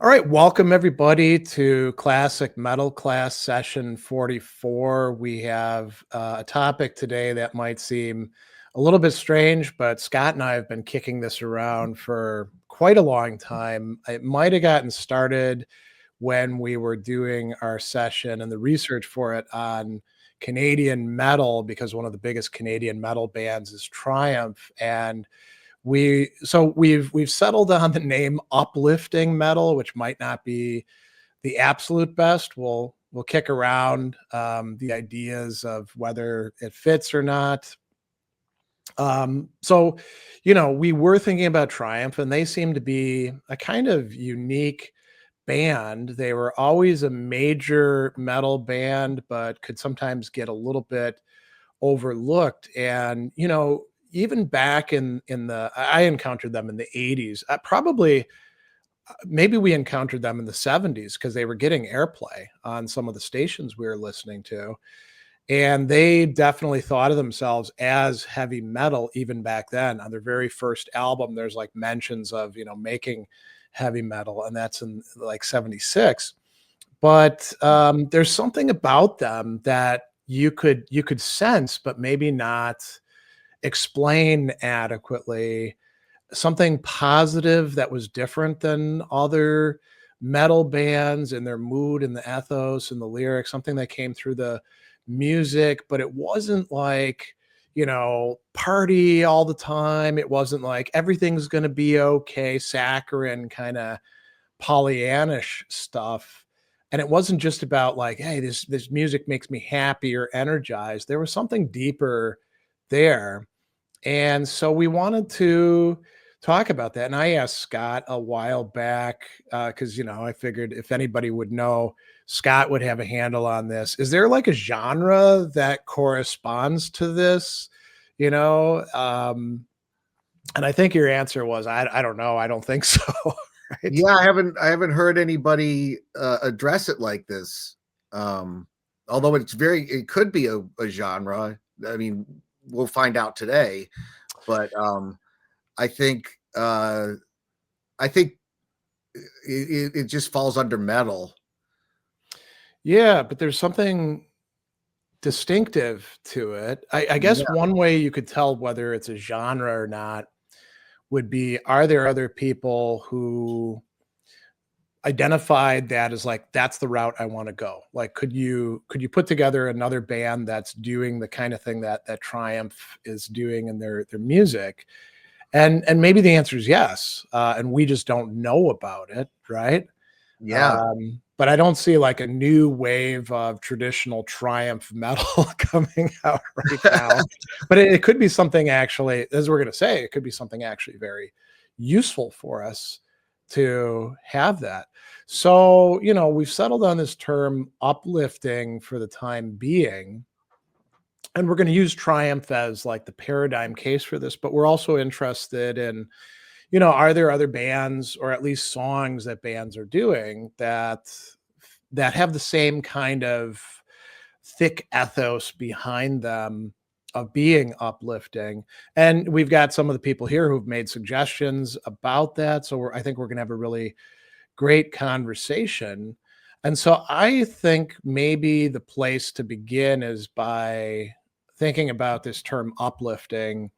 All right, welcome everybody to Classic Metal Class Session 44. We have a topic today that might seem a little bit strange, but Scott and I have been kicking this around for quite a long time. It might have gotten started when we were doing our session and the research for it on Canadian metal, because one of the biggest Canadian metal bands is Triumph. And we've settled on the name uplifting metal, which might not be the absolute best. We'll kick around the ideas of whether it fits or not. We were thinking about Triumph, and they seem to be a kind of unique band. They were always a major metal band, but could sometimes get a little bit overlooked. And even back in the I encountered them in the 80s. Probably maybe we encountered them in the 70s because they were getting airplay on some of the stations we were listening to. And they definitely thought of themselves as heavy metal even back then. On their very first album, there's like mentions of, making heavy metal, and that's in like 76. But there's something about them that you could sense, but maybe not explain adequately. Something positive that was different than other metal bands in their mood and the ethos and the lyrics, something that came through the music, but it wasn't like, party all the time. It wasn't like everything's going to be okay, saccharine kind of Pollyannish stuff. And it wasn't just about like, hey, this music makes me happy or energized. There was something deeper there. And so we wanted to talk about that. And I asked Scott a while back, because I figured if anybody would know, Scott would have a handle on this. Is there like a genre that corresponds to this? You know, and I think your answer was, I don't know. I don't think so. Right? Yeah, I haven't heard anybody address it like this. Although it could be a genre. I mean, we'll find out today. But I think I think it just falls under metal. Yeah, but there's something distinctive to it. I guess Yeah, one way you could tell whether it's a genre or not would be, are there other people who identified that as like, that's the route I want to go? Like, could you put together another band that's doing the kind of thing that Triumph is doing in their music? And maybe the answer is yes, and we just don't know about it, right? yeah, But I don't see like a new wave of traditional Triumph metal coming out right now. But it could be something actually, as we're going to say, it could be something actually very useful for us to have that. So, we've settled on this term uplifting for the time being. And we're going to use Triumph as like the paradigm case for this, but we're also interested in, are there other bands or at least songs that bands are doing that have the same kind of thick ethos behind them of being uplifting? And we've got some of the people here who've made suggestions about that. So I think we're going to have a really great conversation. And so I think maybe the place to begin is by thinking about this term uplifting.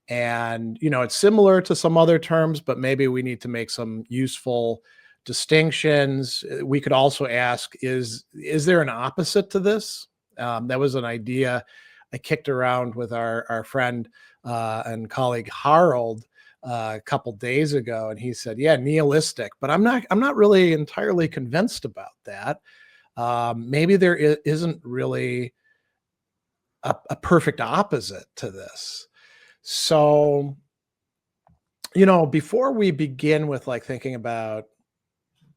And, it's similar to some other terms, but maybe we need to make some useful distinctions. We could also ask, is there an opposite to this? That was an idea I kicked around with our friend and colleague Harold a couple days ago, and he said, "Yeah, nihilistic." But I'm not really entirely convinced about that. Maybe there isn't really a perfect opposite to this. So, before we begin with like thinking about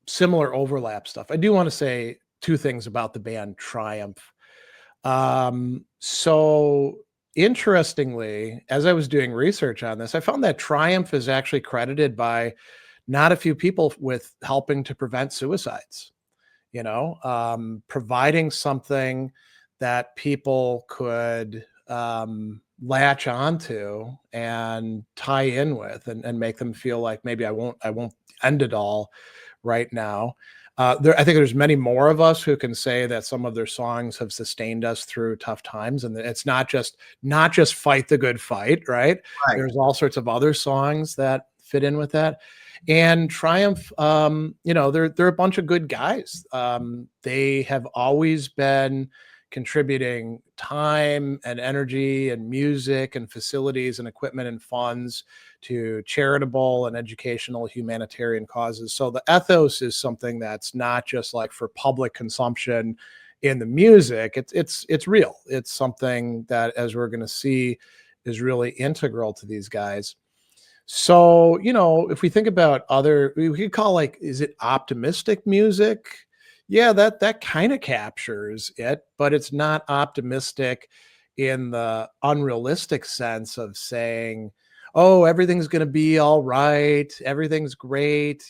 similar overlap stuff, I do want to say two things about the band Triumph. So interestingly, as I was doing research on this, I found that Triumph is actually credited by not a few people with helping to prevent suicides, providing something that people could latch onto and tie in with and make them feel like maybe I won't end it all right now. I think there's many more of us who can say that some of their songs have sustained us through tough times, and it's not just fight the good fight, right? Right. There's all sorts of other songs that fit in with that. And Triumph, they're a bunch of good guys. They have always been contributing time and energy and music and facilities and equipment and funds to charitable and educational humanitarian causes. So the ethos is something that's not just like for public consumption in the music. It's real. It's something that, as we're going to see, is really integral to these guys. So, if we think about we could call, like, is it optimistic music? Yeah, that kind of captures it, but it's not optimistic in the unrealistic sense of saying, oh, everything's going to be all right. Everything's great.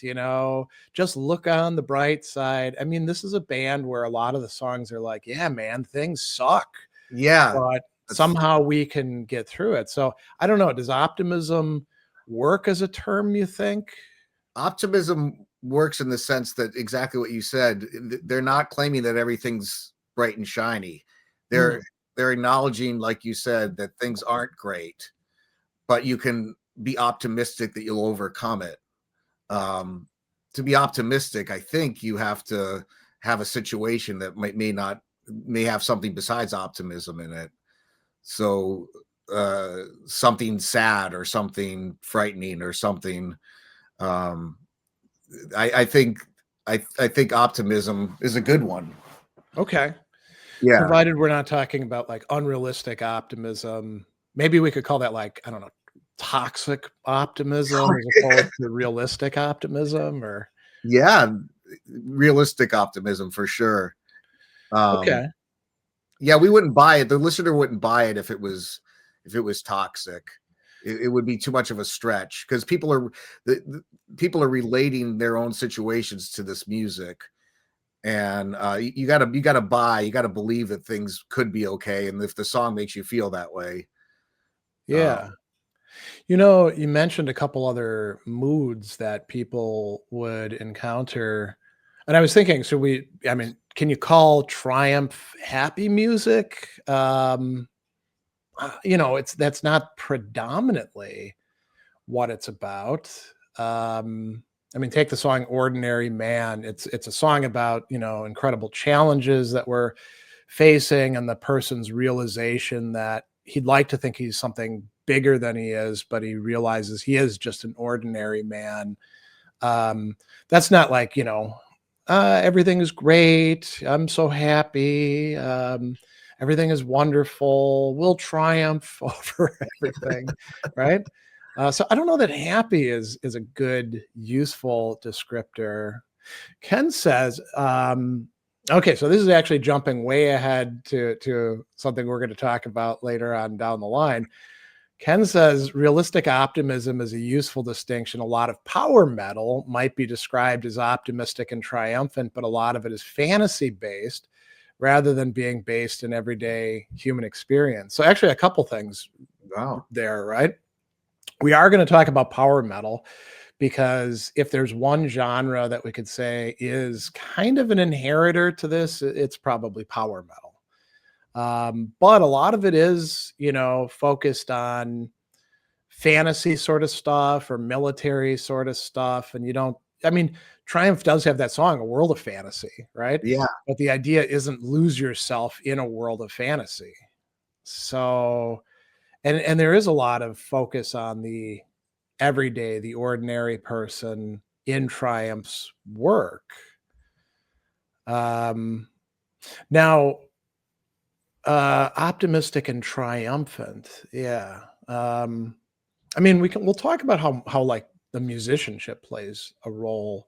Just look on the bright side. I mean, this is a band where a lot of the songs are like, yeah, man, things suck, Yeah. but That's somehow we can get through it. So I don't know. Does optimism work as a term, you think? optimism works in the sense that exactly what you said. They're not claiming that everything's bright and shiny. They're Mm, they're acknowledging, like you said, that things aren't great, but you can be optimistic that you'll overcome it. Um, to be optimistic, I think you have to have a situation that may have something besides optimism in it. So something sad or something frightening or something. Um, I think I think optimism is a good one. okay. Yeah. Provided we're not talking about like unrealistic optimism. Maybe we could call that, like, I don't know, toxic optimism as opposed to realistic optimism, or Yeah, realistic optimism for sure. Um, okay. yeah, we wouldn't buy it. The listener wouldn't buy it if it was toxic. It would be too much of a stretch because people are relating their own situations to this music, and you got to believe that things could be okay, and if the song makes you feel that way. Yeah. You mentioned a couple other moods that people would encounter. And I was thinking, I mean, can you call Triumph happy music? That's not predominantly what it's about. I mean, take the song "Ordinary Man." It's a song about, incredible challenges that we're facing, and the person's realization that he'd like to think he's something bigger than he is, but he realizes he is just an ordinary man. Um, that's not like, everything is great. I'm so happy. Everything is wonderful. We'll triumph over everything, right? So I don't know that happy is a good, useful descriptor. Ken says, okay, so this is actually jumping way ahead to something we're going to talk about later on down the line. Ken says realistic optimism is a useful distinction. A lot of power metal might be described as optimistic and triumphant, but a lot of it is fantasy based rather than being based in everyday human experience. So, actually, a couple things Wow. there, right? We are going to talk about power metal because if there's one genre that we could say is kind of an inheritor to this, it's probably power metal. But a lot of it is, focused on fantasy sort of stuff or military sort of stuff. And I mean, Triumph does have that song, A World of Fantasy, right? Yeah. But the idea isn't lose yourself in a world of fantasy. So, and there is a lot of focus on the everyday, the ordinary person in Triumph's work. Um, Now, optimistic and triumphant. Yeah. I mean, we'll talk about how like the musicianship plays a role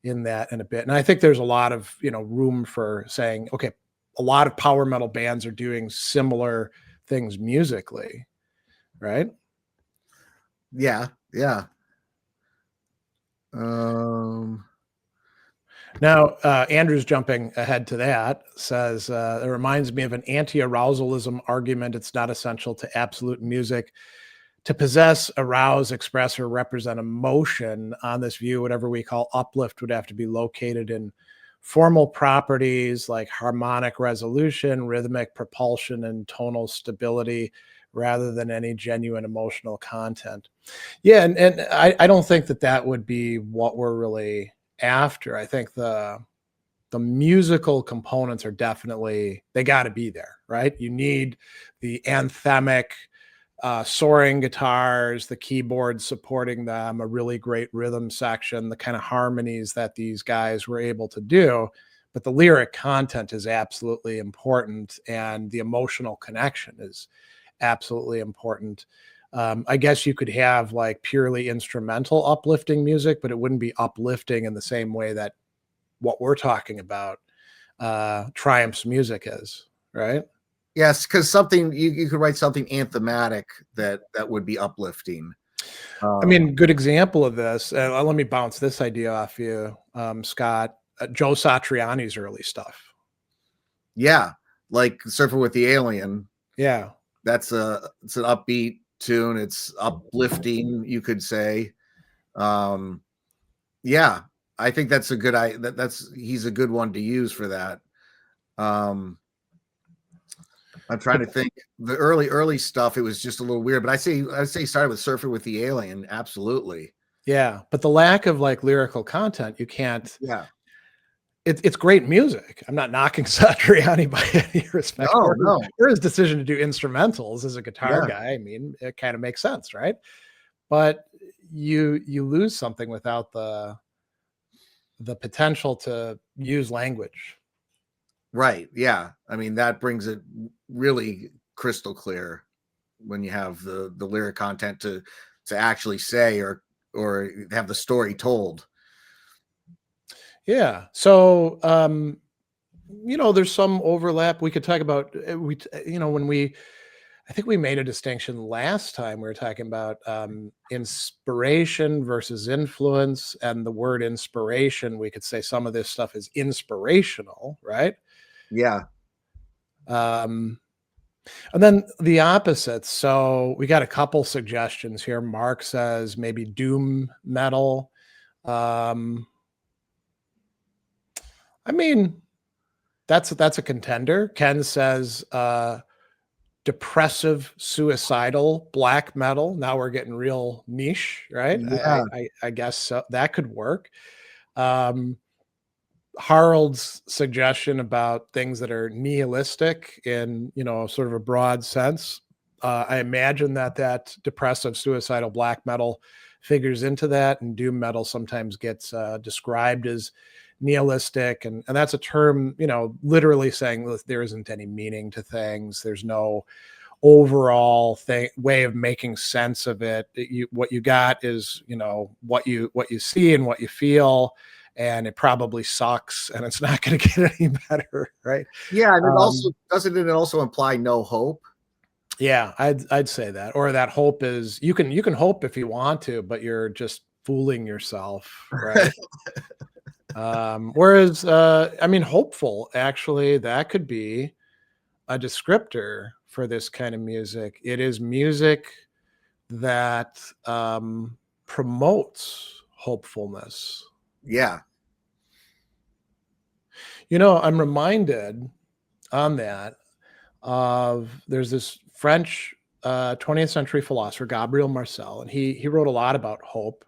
in that in a bit. And I think there's a lot of, room for saying, okay, a lot of power metal bands are doing similar things musically, right? Yeah. Yeah. Um, Now, Andrew's jumping ahead to that, says, it reminds me of an anti arousalism argument. It's not essential to absolute music to possess, arouse, express, or represent emotion on this view, whatever we call uplift would have to be located in formal properties like harmonic resolution, rhythmic propulsion, and tonal stability rather than any genuine emotional content. Yeah, and I don't think that that would be what we're really after. I think the musical components are definitely, they got to be there, right? You need the anthemic soaring guitars, the keyboards supporting them, a really great rhythm section, the kind of harmonies that these guys were able to do. But the lyric content is absolutely important, and the emotional connection is absolutely important. I guess you could have like purely instrumental uplifting music, but it wouldn't be uplifting in the same way that what we're talking about Triumph's music is, right? Yes, because something you could write something anthematic that would be uplifting. I mean, good example of this. Let me bounce this idea off you, Scott. Joe Satriani's early stuff. Yeah, like Surfer with the Alien. Yeah, It's an upbeat tune. It's uplifting, you could say. Um, yeah, I think that's a good that's he's a good one to use for that. Um, I'm trying but to think. The early stuff, it was just a little weird, but I say started with Surfer with the Alien, absolutely. yeah, but the lack of like lyrical content, you can't. Yeah. It's great music. I'm not knocking Satriani by any respect, No, no. or his decision to do instrumentals as a guitar Yeah. guy. I mean, it kind of makes sense, right? But you lose something without the potential to use language. Right. Yeah. I mean, that brings it really crystal clear when you have the lyric content to actually say or have the story told. Yeah. So, there's some overlap. We could talk about when I think we made a distinction last time. We were talking about inspiration versus influence, and the word inspiration. We could say some of this stuff is inspirational, right? Yeah. Um, and then the opposites. So we got a couple suggestions here. Mark says maybe doom metal. Um, I mean, that's a contender. Ken says depressive, suicidal black metal. Now we're getting real niche, right? Yeah. I guess so. That could work. Um, Harold's suggestion about things that are nihilistic in sort of a broad sense. I imagine that depressive, suicidal black metal figures into that, and doom metal sometimes gets described as nihilistic, and that's a term, literally saying that there isn't any meaning to things. There's no overall way of making sense of it. What you got is what you see and what you feel, and it probably sucks, and it's not going to get any better, right? Yeah. And it also um, doesn't it also imply no hope? yeah, I'd say that, or that hope is, you can hope if you want to, but you're just fooling yourself, right? Whereas I mean, hopeful, actually, that could be a descriptor for this kind of music. It is music that promotes hopefulness. Yeah. I'm reminded on that of, there's this French 20th century philosopher, Gabriel Marcel, and he wrote a lot about hope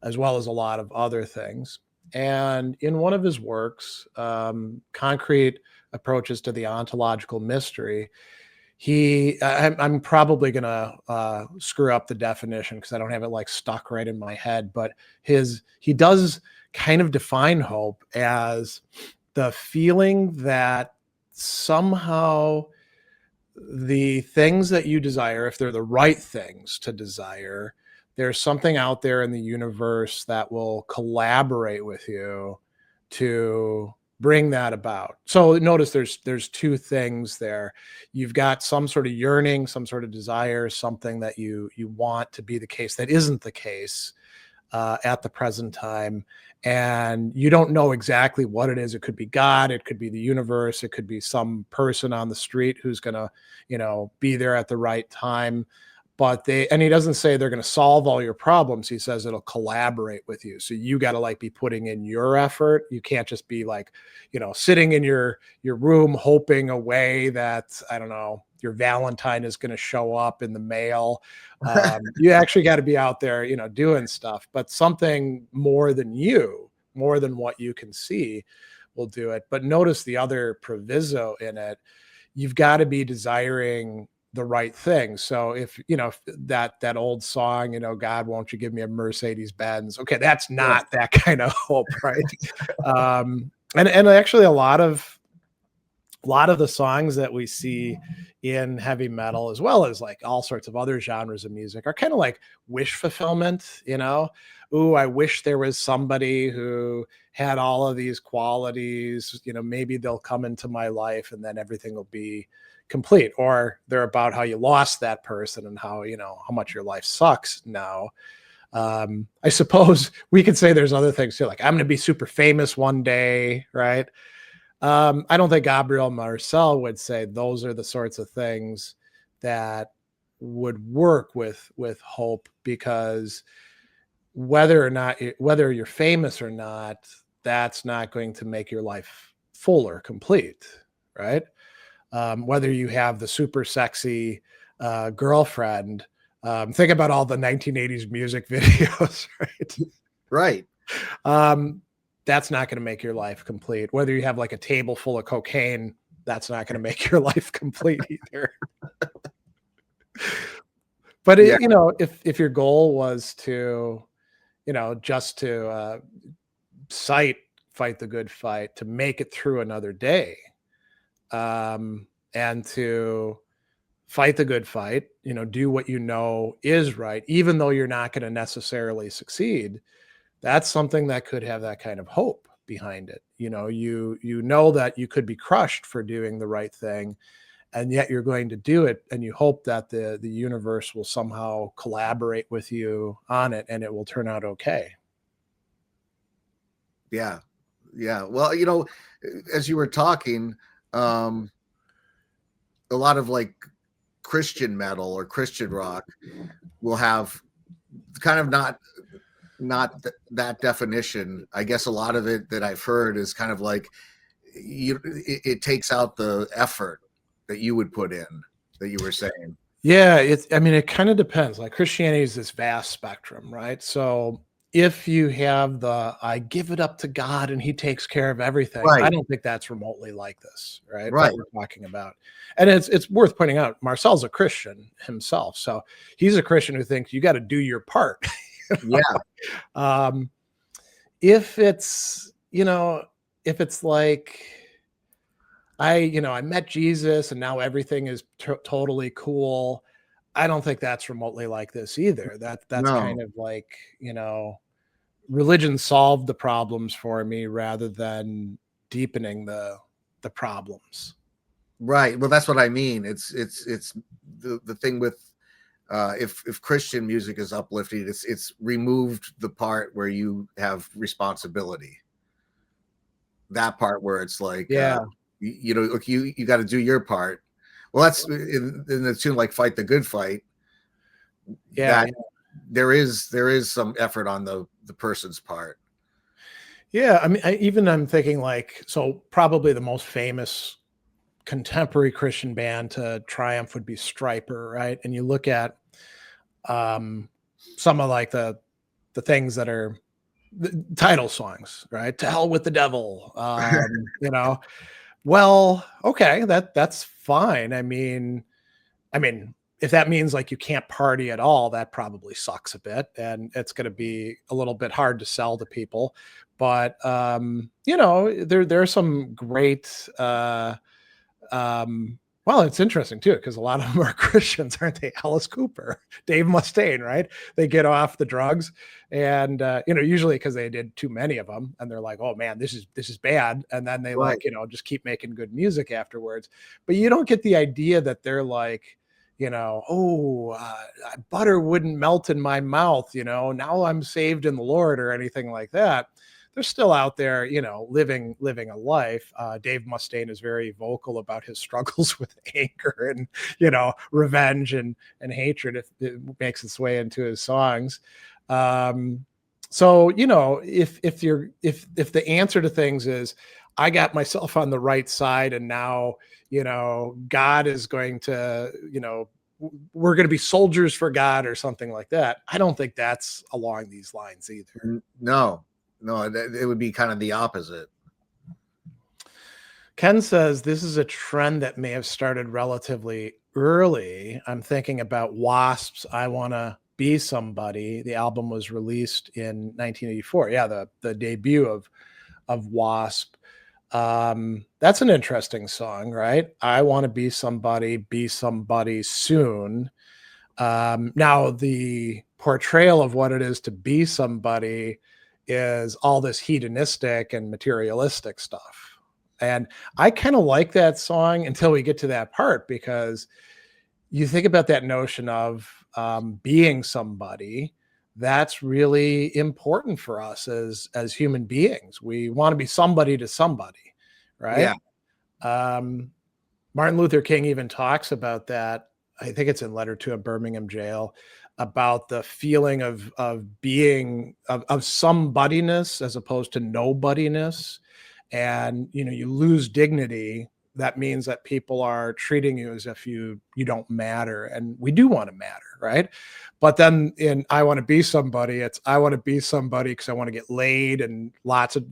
as well as a lot of other things. And in one of his works, Concrete Approaches to the Ontological Mystery, I'm probably gonna screw up the definition because I don't have it like stuck right in my head, but he does kind of define hope as the feeling that somehow the things that you desire, if they're the right things to desire, there's something out there in the universe that will collaborate with you to bring that about. So notice there's two things there. You've got some sort of yearning, some sort of desire, something that you want to be the case that isn't the case at the present time, and you don't know exactly what it is. It could be God, it could be the universe, it could be some person on the street who's going to be there at the right time. but he doesn't say they're going to solve all your problems. He says it'll collaborate with you. So you got to like be putting in your effort. You can't just be like, sitting in your room hoping away that, I don't know, your Valentine is going to show up in the mail. You actually got to be out there, doing stuff, but something more than what you can see will do it. But notice the other proviso in it. You've got to be desiring the right thing. So if that old song, God, won't you give me a Mercedes Benz? Okay, that's not that kind of hope, right? And actually a lot of the songs that we see in heavy metal, as well as like all sorts of other genres of music, are kind of like wish fulfillment. Ooh, I wish there was somebody who had all of these qualities. Maybe they'll come into my life and then everything will be complete. Or they're about how you lost that person and how much your life sucks now. I suppose we could say there's other things too, like I'm going to be super famous one day, right? I don't think Gabriel Marcel would say those are the sorts of things that would work with hope, because whether you're famous or not, that's not going to make your life full or complete, right? Whether you have the super sexy girlfriend, think about all the 1980s music videos, right? Right. That's not going to make your life complete. Whether you have like a table full of cocaine, that's not going to make your life complete either. But if your goal was to, just to fight the good fight, to make it through another day, and to fight the good fight, do what is right, even though you're not going to necessarily succeed, that's something that could have that kind of hope behind it. You know that you could be crushed for doing the right thing, and yet you're going to do it, and you hope that the universe will somehow collaborate with you on it and it will turn out okay. Yeah. Well, as you were talking, a lot of like Christian metal or Christian rock will have kind of not that definition. I guess a lot of it that I've heard is kind of like it takes out the effort that you would put in, that you were saying. Yeah, it kind of depends. Like Christianity is this vast spectrum, right? So if you have I give it up to God and he takes care of everything, I Right. don't think that's remotely like this, right? Right. What we're talking about. And it's worth pointing out, Marcel's a Christian himself. So he's a Christian who thinks you got to do your part. Yeah. If it's, if it's like, I met Jesus and now everything is totally cool, I don't think that's remotely like this either. That's No. kind of like, religion solved the problems for me rather than deepening the problems. Right. Well, that's what I mean. It's the thing with if Christian music is uplifting, it's removed the part where you have responsibility. That part where it's like, Yeah. you got to do your part. Well, that's in the tune like "Fight the Good Fight." Yeah. That there is some effort on the person's part. Yeah. I'm thinking like, so probably the most famous contemporary Christian band to triumph would be Striper, right? And you look at some of like the things that are the title songs, right? To hell with the devil. Well, okay, that's fine. If that means like you can't party at all, that probably sucks a bit, and it's going to be a little bit hard to sell to people. But there are some great. Well, it's interesting too, because a lot of them are Christians, aren't they? Alice Cooper, Dave Mustaine, right? They get off the drugs, and usually because they did too many of them, and they're like, "Oh man, this is bad," and then they Right. just keep making good music afterwards. But you don't get the idea that they're like, butter wouldn't melt in my mouth, now I'm saved in the Lord or anything like that. they're still out there, living a life. Dave Mustaine is very vocal about his struggles with anger and revenge and hatred. It makes its way into his songs. So if the answer to things is I got myself on the right side and now God is going to we're going to be soldiers for God or something like that. I don't think that's along these lines either. No, it would be kind of the opposite. Ken says this is a trend that may have started relatively early. I'm thinking about Wasp's I Want to Be Somebody. The album was released in 1984. Yeah, the debut of Wasp. That's an interesting song, right? I want to be somebody soon. Now the portrayal of what it is to be somebody is all this hedonistic and materialistic stuff. And I kind of like that song until we get to that part, because you think about that notion of being somebody. That's really important for us as human beings. We want to be somebody to somebody, right? Yeah. Martin Luther King even talks about that. I think it's in Letter to a Birmingham Jail, about the feeling of being of somebodyness as opposed to nobodyness. And you lose dignity. That means that people are treating you as if you don't matter, and we do want to matter, right? But then in I Want to Be Somebody, it's I want to be somebody because I want to get laid and lots of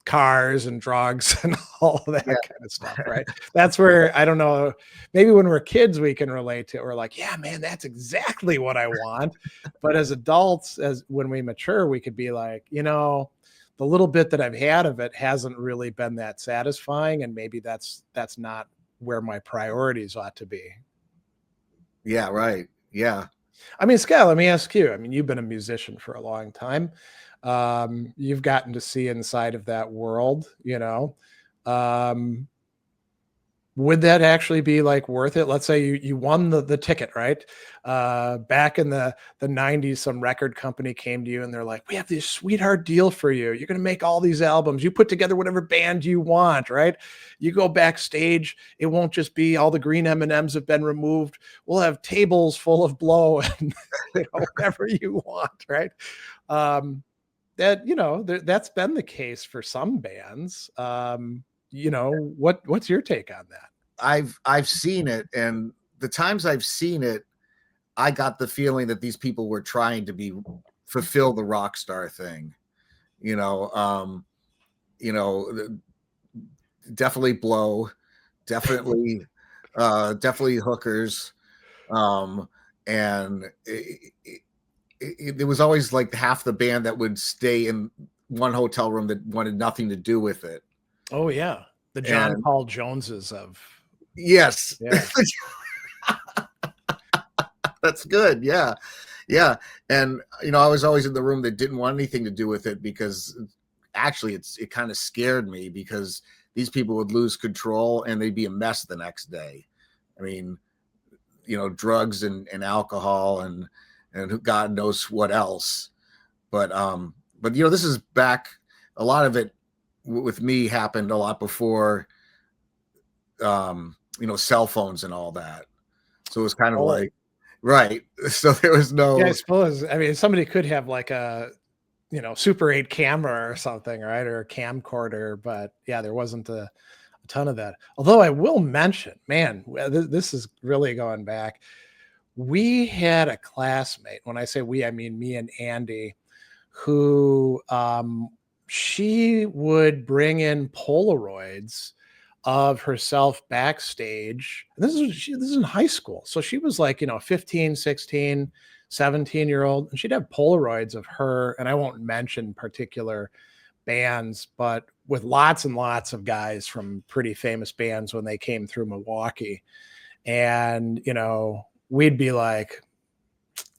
cars and drugs and all that kind of stuff, right? That's where, I don't know, maybe when we're kids we can relate to it. We're like, yeah, man, that's exactly what I want. But as adults, when we mature, we could be like, the little bit that I've had of it hasn't really been that satisfying, and maybe that's not where my priorities ought to be. Yeah, right. Yeah. I mean, Scott, let me ask you. I mean, you've been a musician for a long time. You've gotten to see inside of that world, would that actually be like worth it? Let's say you won the ticket, right? Back in the 90s, some record company came to you and they're like, we have this sweetheart deal for you. You're going to make all these albums. You put together whatever band you want, right? You go backstage. It won't just be all the green M&Ms have been removed. We'll have tables full of blow and whatever you want, right? That's been the case for some bands. What's your take on that? I've seen it, and the times I've seen it, I got the feeling that these people were trying to fulfill the rock star thing. Definitely blow, definitely hookers. And it was always like half the band that would stay in one hotel room that wanted nothing to do with it. Oh yeah. The John Paul Joneses of. Yes. Yeah. That's good. Yeah. Yeah. And, I was always in the room that didn't want anything to do with it, because actually it kind of scared me, because these people would lose control and they'd be a mess the next day. I mean, drugs and alcohol and God knows what else. But this is back, a lot of it with me happened a lot before, cell phones and all that. So it was kind of like, right. So there was no, I suppose, I mean, somebody could have like a, Super 8 camera or something, right? Or a camcorder, but yeah, there wasn't a ton of that. Although I will mention, man, this is really going back. We had a classmate. When I say we, I mean me and Andy, who she would bring in Polaroids of herself backstage. And this is in high school. So she was like, 15, 16, 17-year-old, and she'd have Polaroids of her. And I won't mention particular bands, but with lots and lots of guys from pretty famous bands when they came through Milwaukee. And, we'd be like,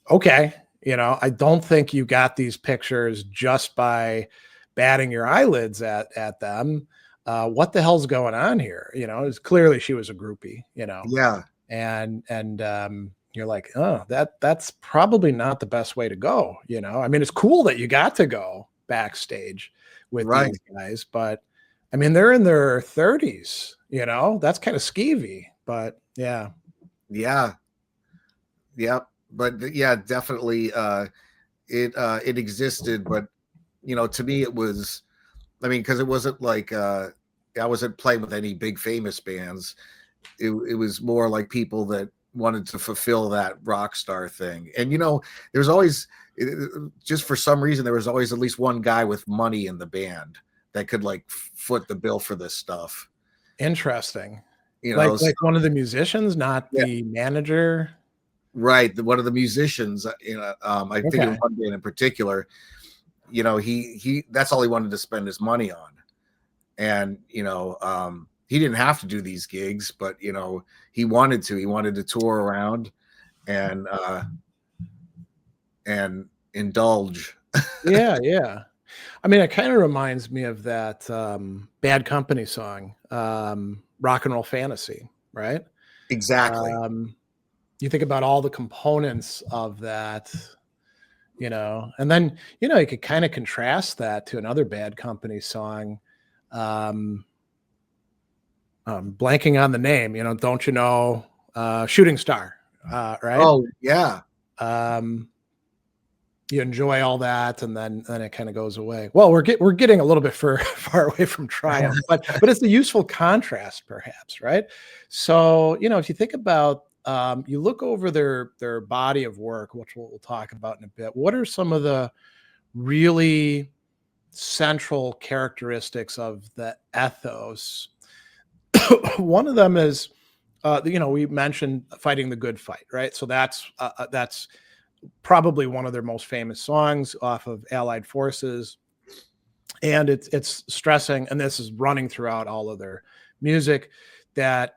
okay, I don't think you got these pictures just by batting your eyelids at them. What the hell's going on here? It's clearly she was a groupie, Yeah. And you're like, oh, that's probably not the best way to go. I mean, it's cool that you got to go, backstage with Right. these guys, but I mean, they're in their 30s, you know, that's kind of skeevy, but yeah. Yeah. Yep. But yeah, definitely it existed, but to me it was, I mean, because it wasn't like I wasn't playing with any big famous bands. It was more like people that wanted to fulfill that rock star thing. And there's always, just for some reason, there was always at least one guy with money in the band that could like foot the bill for this stuff. Interesting. You Like know, so, like one of the musicians, not yeah, the manager? right. One of the musicians, I think in Okay. one band in particular, he that's all he wanted to spend his money on. And he didn't have to do these gigs, but he wanted to tour around and indulge. Yeah, yeah. I mean, it kinda reminds me of that, Bad Company song, "Rock and Roll Fantasy," right? Exactly. Um, you think about all the components of that, and then, you could kinda contrast that to another Bad Company song, um, blanking on the name, "Don't You Know," "Shooting Star," right? Oh yeah. Um you enjoy all that, and then it kind of goes away. Well, we're getting a little bit far away from Triumph, but it's a useful contrast, perhaps, right? So if you think about, you look over their body of work, which we'll talk about in a bit. What are some of the really central characteristics of the ethos? One of them is, we mentioned fighting the good fight, right? So that's probably one of their most famous songs off of Allied Forces, and it's stressing, and this is running throughout all of their music, that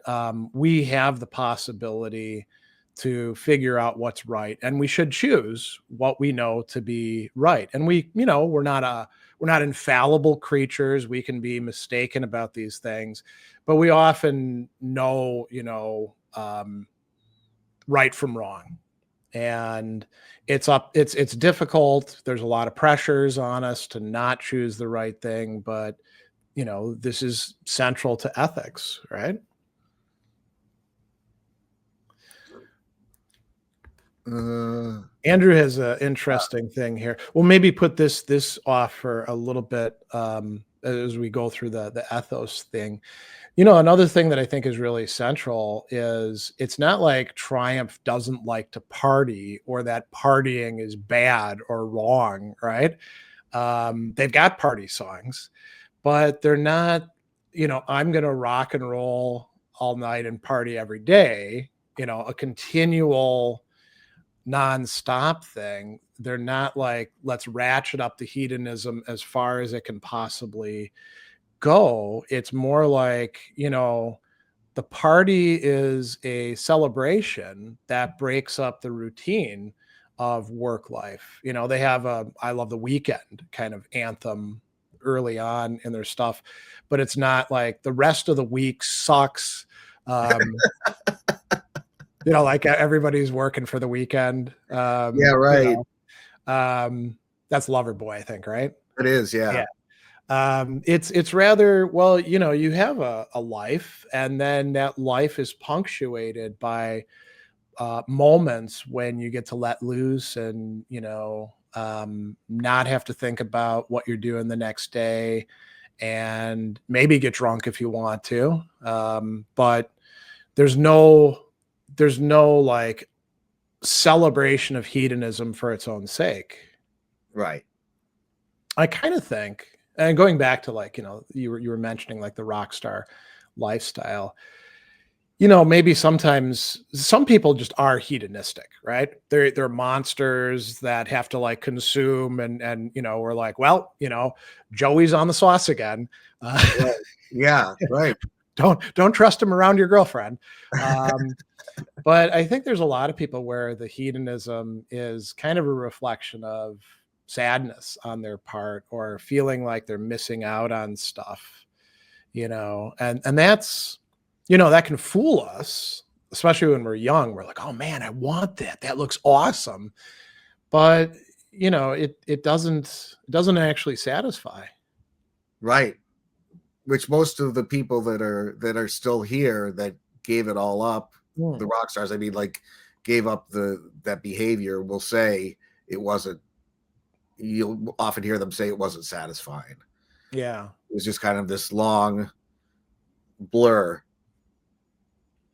we have the possibility to figure out what's right, and we should choose what we know to be right. And we're not infallible creatures. We can be mistaken about these things, but we often know, right from wrong. And it's difficult. There's a lot of pressures on us to not choose the right thing, but this is central to ethics, right? Uh, Andrew has an interesting thing here. We'll maybe put this off for a little bit, as we go through the ethos thing. Another thing that I think is really central is it's not like Triumph doesn't like to party or that partying is bad or wrong, right? They've got party songs, but they're not, I'm going to rock and roll all night and party every day, a continual nonstop thing. They're not like, let's ratchet up the hedonism as far as it can possibly go. It's more like, the party is a celebration that breaks up the routine of work life. They have a I Love the Weekend kind of anthem early on in their stuff, but it's not like the rest of the week sucks. Um, like everybody's working for the weekend. yeah, right. That's Loverboy, I think, right? It is, yeah. Yeah. It's rather, well, you have a life, and then that life is punctuated by moments when you get to let loose and not have to think about what you're doing the next day, and maybe get drunk if you want to, but there's no like celebration of hedonism for its own sake. Right. I kind of think, and going back to, like, you were mentioning like the rock star lifestyle, maybe sometimes some people just are hedonistic, right? They're monsters that have to like consume, and we're like, well, Joey's on the sauce again. Uh, Right. Yeah, right. don't trust him around your girlfriend. Um, but I think there's a lot of people where the hedonism is kind of a reflection of sadness on their part, or feeling like they're missing out on stuff, and that's, that can fool us, especially when we're young. We're like, oh man, I want that. That looks awesome. But it doesn't actually satisfy. Right. Which most of the people that are still here that gave it all up, Hmm. the rock stars, I mean, like, gave up that behavior, will say it wasn't. You'll often hear them say it wasn't satisfying. Yeah. It was just kind of this long blur,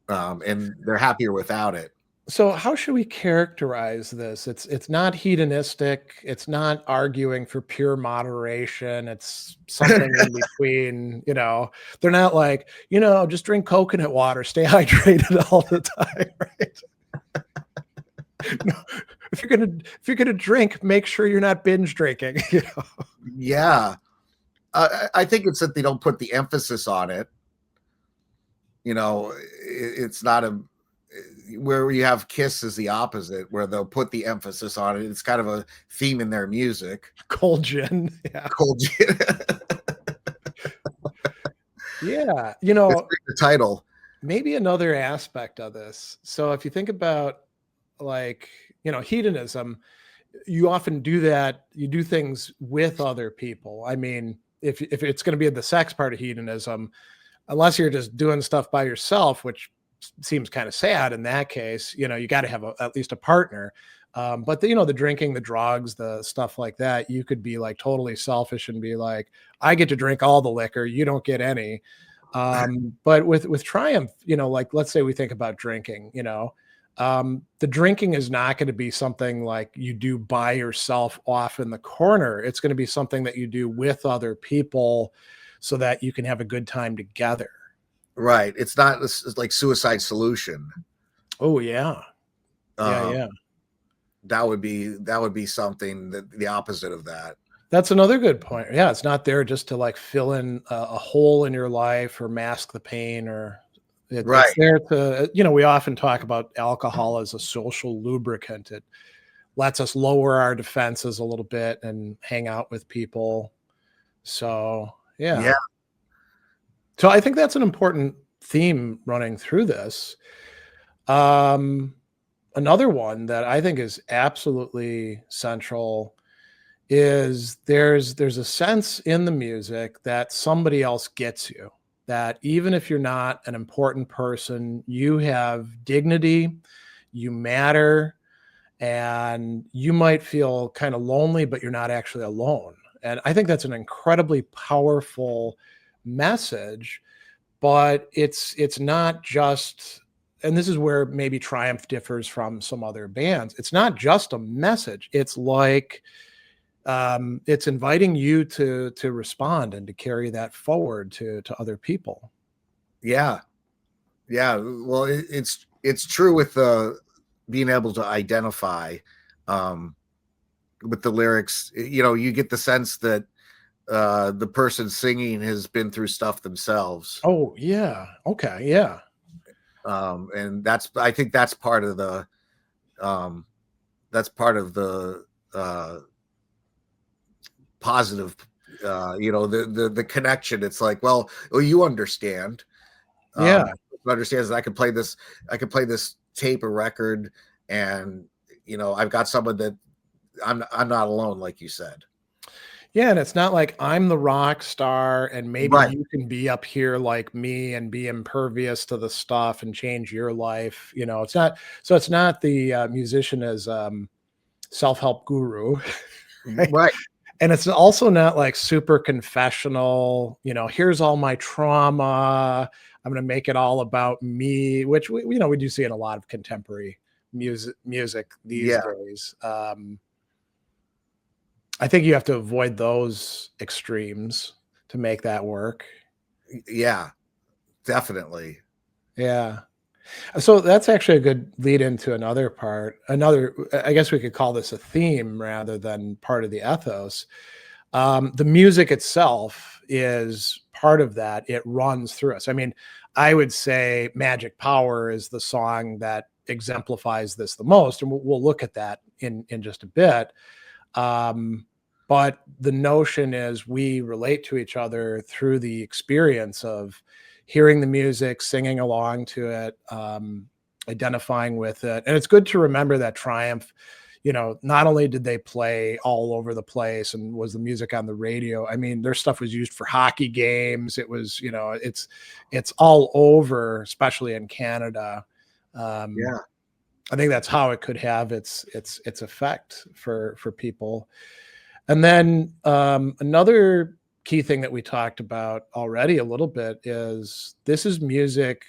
and they're happier without it. So how should we characterize this? It's not hedonistic, it's not arguing for pure moderation, it's something in between, They're not like, just drink coconut water, stay hydrated all the time, right? No, if you're gonna drink, make sure you're not binge drinking, Yeah, I think it's that they don't put the emphasis on it. It's not a where you have Kiss is the opposite, where they'll put the emphasis on it. It's kind of a theme in their music. Cold gin. Yeah. Cold gin. Yeah. It's like the title. Maybe another aspect of this. So if you think about like, hedonism, you often do that. You do things with other people. I mean, if it's going to be the sex part of hedonism, unless you're just doing stuff by yourself, which seems kind of sad in that case, you got to have at least a partner. But the drinking, the drugs, the stuff like that, you could be like totally selfish and be like, I get to drink all the liquor, you don't get any. But with Triumph, like let's say we think about drinking, the drinking is not going to be something like you do by yourself off in the corner. It's going to be something that you do with other people so that you can have a good time together. Right. It's not like Suicide Solution. Oh yeah. Yeah, Um, yeah. that would be something that the opposite of that. That's another good point. Yeah, it's not there just to like fill in a hole in your life or mask the pain or it's Right. there to, we often talk about alcohol as a social lubricant. It lets us lower our defenses a little bit and hang out with people. So, yeah. Yeah. So I think that's an important theme running through this. Um, Another one that I think is absolutely central is there's a sense in the music that somebody else gets you. That even if you're not an important person, you have dignity, you matter, and you might feel kind of lonely, but you're not actually alone. And I think that's an incredibly powerful message, but it's not just, and this is where maybe Triumph differs from some other bands. It's not just a message. It's like it's inviting you to respond and to carry that forward to other people. Yeah. Yeah. Well, it's true with being able to identify um, with the lyrics. You get the sense that the person singing has been through stuff themselves. Oh yeah. Okay. Yeah. And I think that's part of the um, positive, the connection. It's like, well, you understand. Yeah. Understands that I can play this tape or record, and I've got someone that I'm not alone, like you said. Yeah. And it's not like I'm the rock star and maybe Right. you can be up here like me and be impervious to the stuff and change your life. It's not the musician as self-help guru. Right? Right. And it's also not like super confessional, here's all my trauma. I'm going to make it all about me, which we do see in a lot of contemporary music these Yeah. days. I think you have to avoid those extremes to make that work. Yeah. Definitely. Yeah. So that's actually a good lead into another part. I guess we could call this a theme rather than part of the ethos. The music itself is part of that. It runs through us. I mean, I would say Magic Power is the song that exemplifies this the most. And we'll look at that in just a bit. But the notion is we relate to each other through the experience of hearing the music, singing along to it, identifying with it. And it's good to remember that Triumph, not only did they play all over the place and was the music on the radio, I mean, their stuff was used for hockey games. It was, it's all over, especially in Canada. Yeah. I think that's how it could have its effect for people. And then another key thing that we talked about already a little bit is this is music.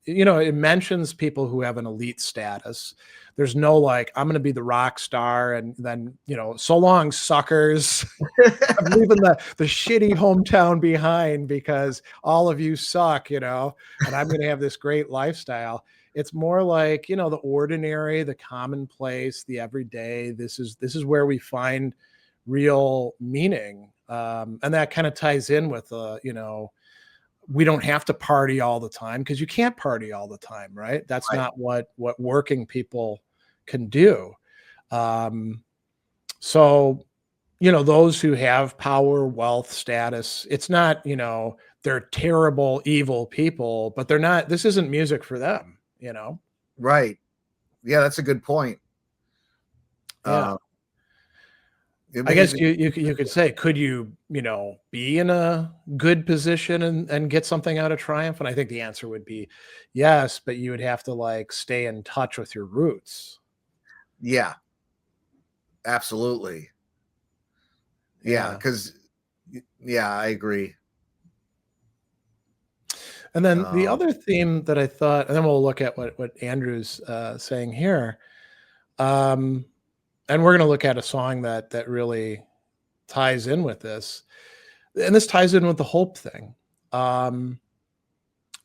It mentions people who have an elite status. There's no like, I'm going to be the rock star, and then so long, suckers. I'm leaving the shitty hometown behind because all of you suck, and I'm going to have this great lifestyle. It's more like, the ordinary, the commonplace, the everyday. This is where we find real meaning. And that kind of ties in with, we don't have to party all the time, because you can't party all the time, right? That's Right. not what working people can do. So, those who have power, wealth, status, it's not, they're terrible, evil people, but they're not, this isn't music for them. Right. Yeah, that's a good point. Yeah. It I made guess me, you could say, could you, be in a good position and get something out of Triumph? And I think the answer would be yes, but you would have to like stay in touch with your roots. yeah, absolutely. Yeah, Yeah. because yeah, I agree. And then the Um, other theme that I thought, and then we'll look at what Andrew's saying here. Um, and we're going to look at a song that really ties in with this, and this ties in with the hope thing.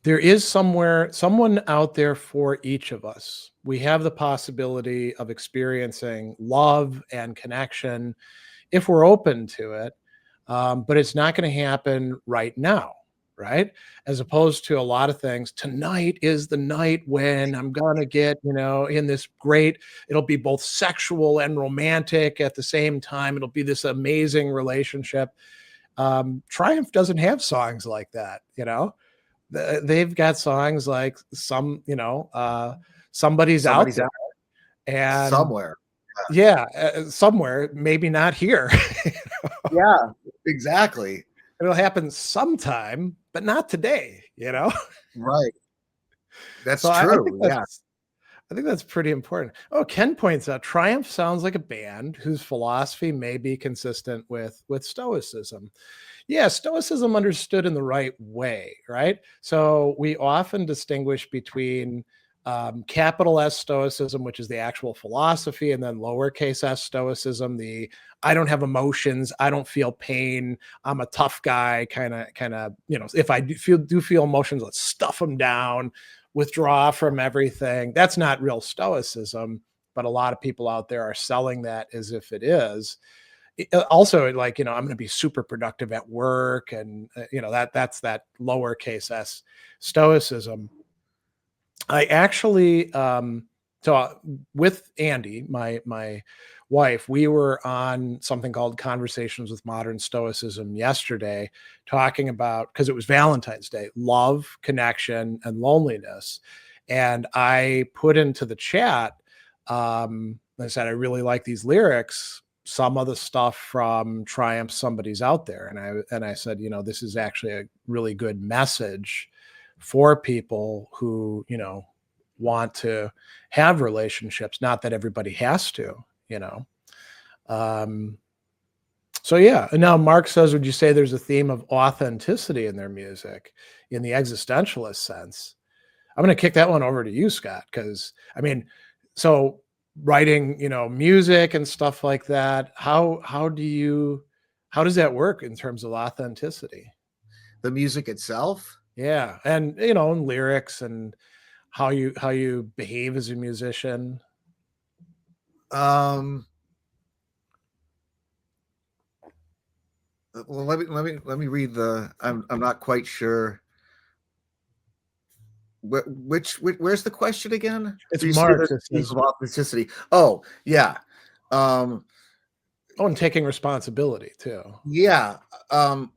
There is someone out there for each of us. We have the possibility of experiencing love and connection if we're open to it, but it's not going to happen right now, right? As opposed to a lot of things, tonight is the night when I'm going to get, in this great, it'll be both sexual and romantic at the same time. It'll be this amazing relationship. Triumph doesn't have songs like that. They've got songs like somebody's out somebody's there, out and somewhere. yeah, somewhere, maybe not here. Yeah, exactly. It'll happen sometime, but not today. Right. That's So I think true. Yeah. that's pretty important. Oh, Ken points out Triumph sounds like a band whose philosophy may be consistent with Stoicism. Yeah, Stoicism understood in the right way, right? So we often distinguish between capital S Stoicism, which is the actual philosophy, and then lowercase s Stoicism, the I don't have emotions, I don't feel pain, I'm a tough guy, kind of, if I do feel emotions, let's stuff them down, withdraw from everything. That's not real Stoicism, but a lot of people out there are selling that as if it is. Also, like, I'm going to be super productive at work, and that's that lowercase s Stoicism. I actually so with Andy, my wife, we were on something called Conversations with Modern Stoicism yesterday, talking about, because it was Valentine's Day, love, connection, and loneliness. And I put into the chat, I said, I really like these lyrics, some of the stuff from Triumph, Somebody's Out There. And I said, this is actually a really good message for people who, want to have relationships. Not that everybody has to. Um, so yeah. And now Mark says, would you say there's a theme of authenticity in their music in the existentialist sense? I'm going to kick that one over to you, Scott, because I mean, so writing, music and stuff like that, how does that work in terms of authenticity? The music itself. Yeah. And and lyrics, and how you behave as a musician. Um, well, let me read the. I'm not quite sure. Where's the question again? It's You said Mark the that theme says, of authenticity. Oh yeah. Um, oh, and taking responsibility too. yeah. Um,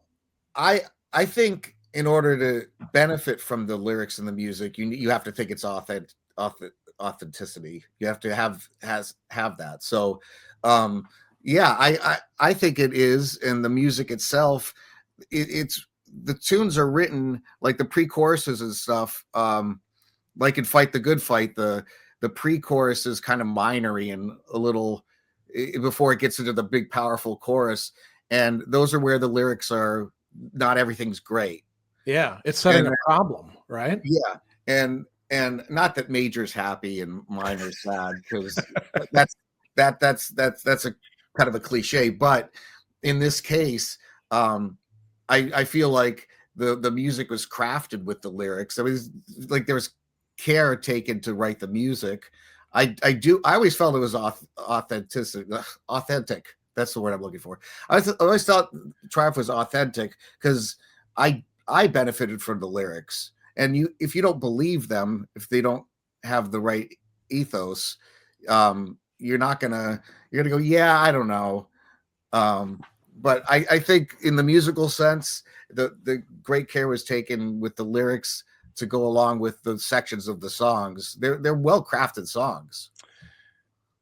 I I think in order to benefit from the lyrics and the music, you have to think it's authenticity. You have to have that. So, yeah, I think it is, and the music itself, it's the tunes are written like the pre-choruses and stuff. Like in Fight the Good Fight, the pre-chorus is kind of minory and a little before it gets into the big powerful chorus, and those are where the lyrics are not everything's great. Yeah, it's setting And a problem, right? yeah, and not that Major's happy and Minor's sad, because that's that's a kind of a cliche. But in this case, I feel like the music was crafted with the lyrics. It was like there was care taken to write the music. I always felt it was authentic. That's the word I'm looking for. I always thought Triumph was authentic because I benefited from the lyrics. And if you don't believe them, if they don't have the right ethos, you're gonna go, yeah, I don't know. But I think in the musical sense, the great care was taken with the lyrics to go along with the sections of the songs. They're well crafted songs.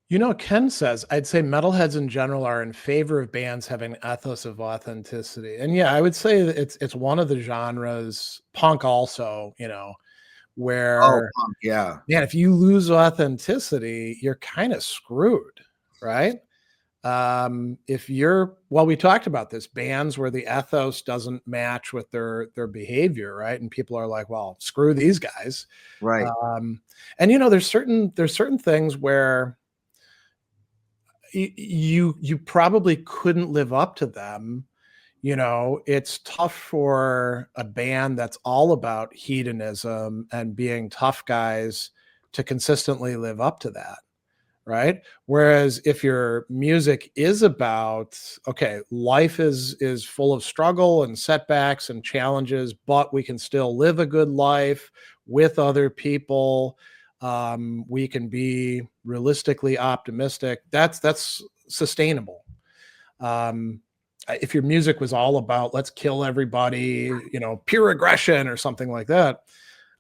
You know, Ken says, I'd say metalheads in general are in favor of bands having an ethos of authenticity. And yeah, I would say that it's one of the genres, punk also, you know, Oh, where, punk, yeah, man, if you lose authenticity, you're kind of screwed, right? If you're, well, we talked about this, bands where the ethos doesn't match with their behavior, right? And people are like, well, screw these guys. right, And you know, there's certain things where you probably couldn't live up to them. You know, it's tough for a band that's all about hedonism and being tough guys to consistently live up to that, right? Whereas if your music is about, okay, life is full of struggle and setbacks and challenges, but we can still live a good life with other people. We can be realistically optimistic. That's sustainable. If your music was all about let's kill everybody, you know, pure aggression or something like that,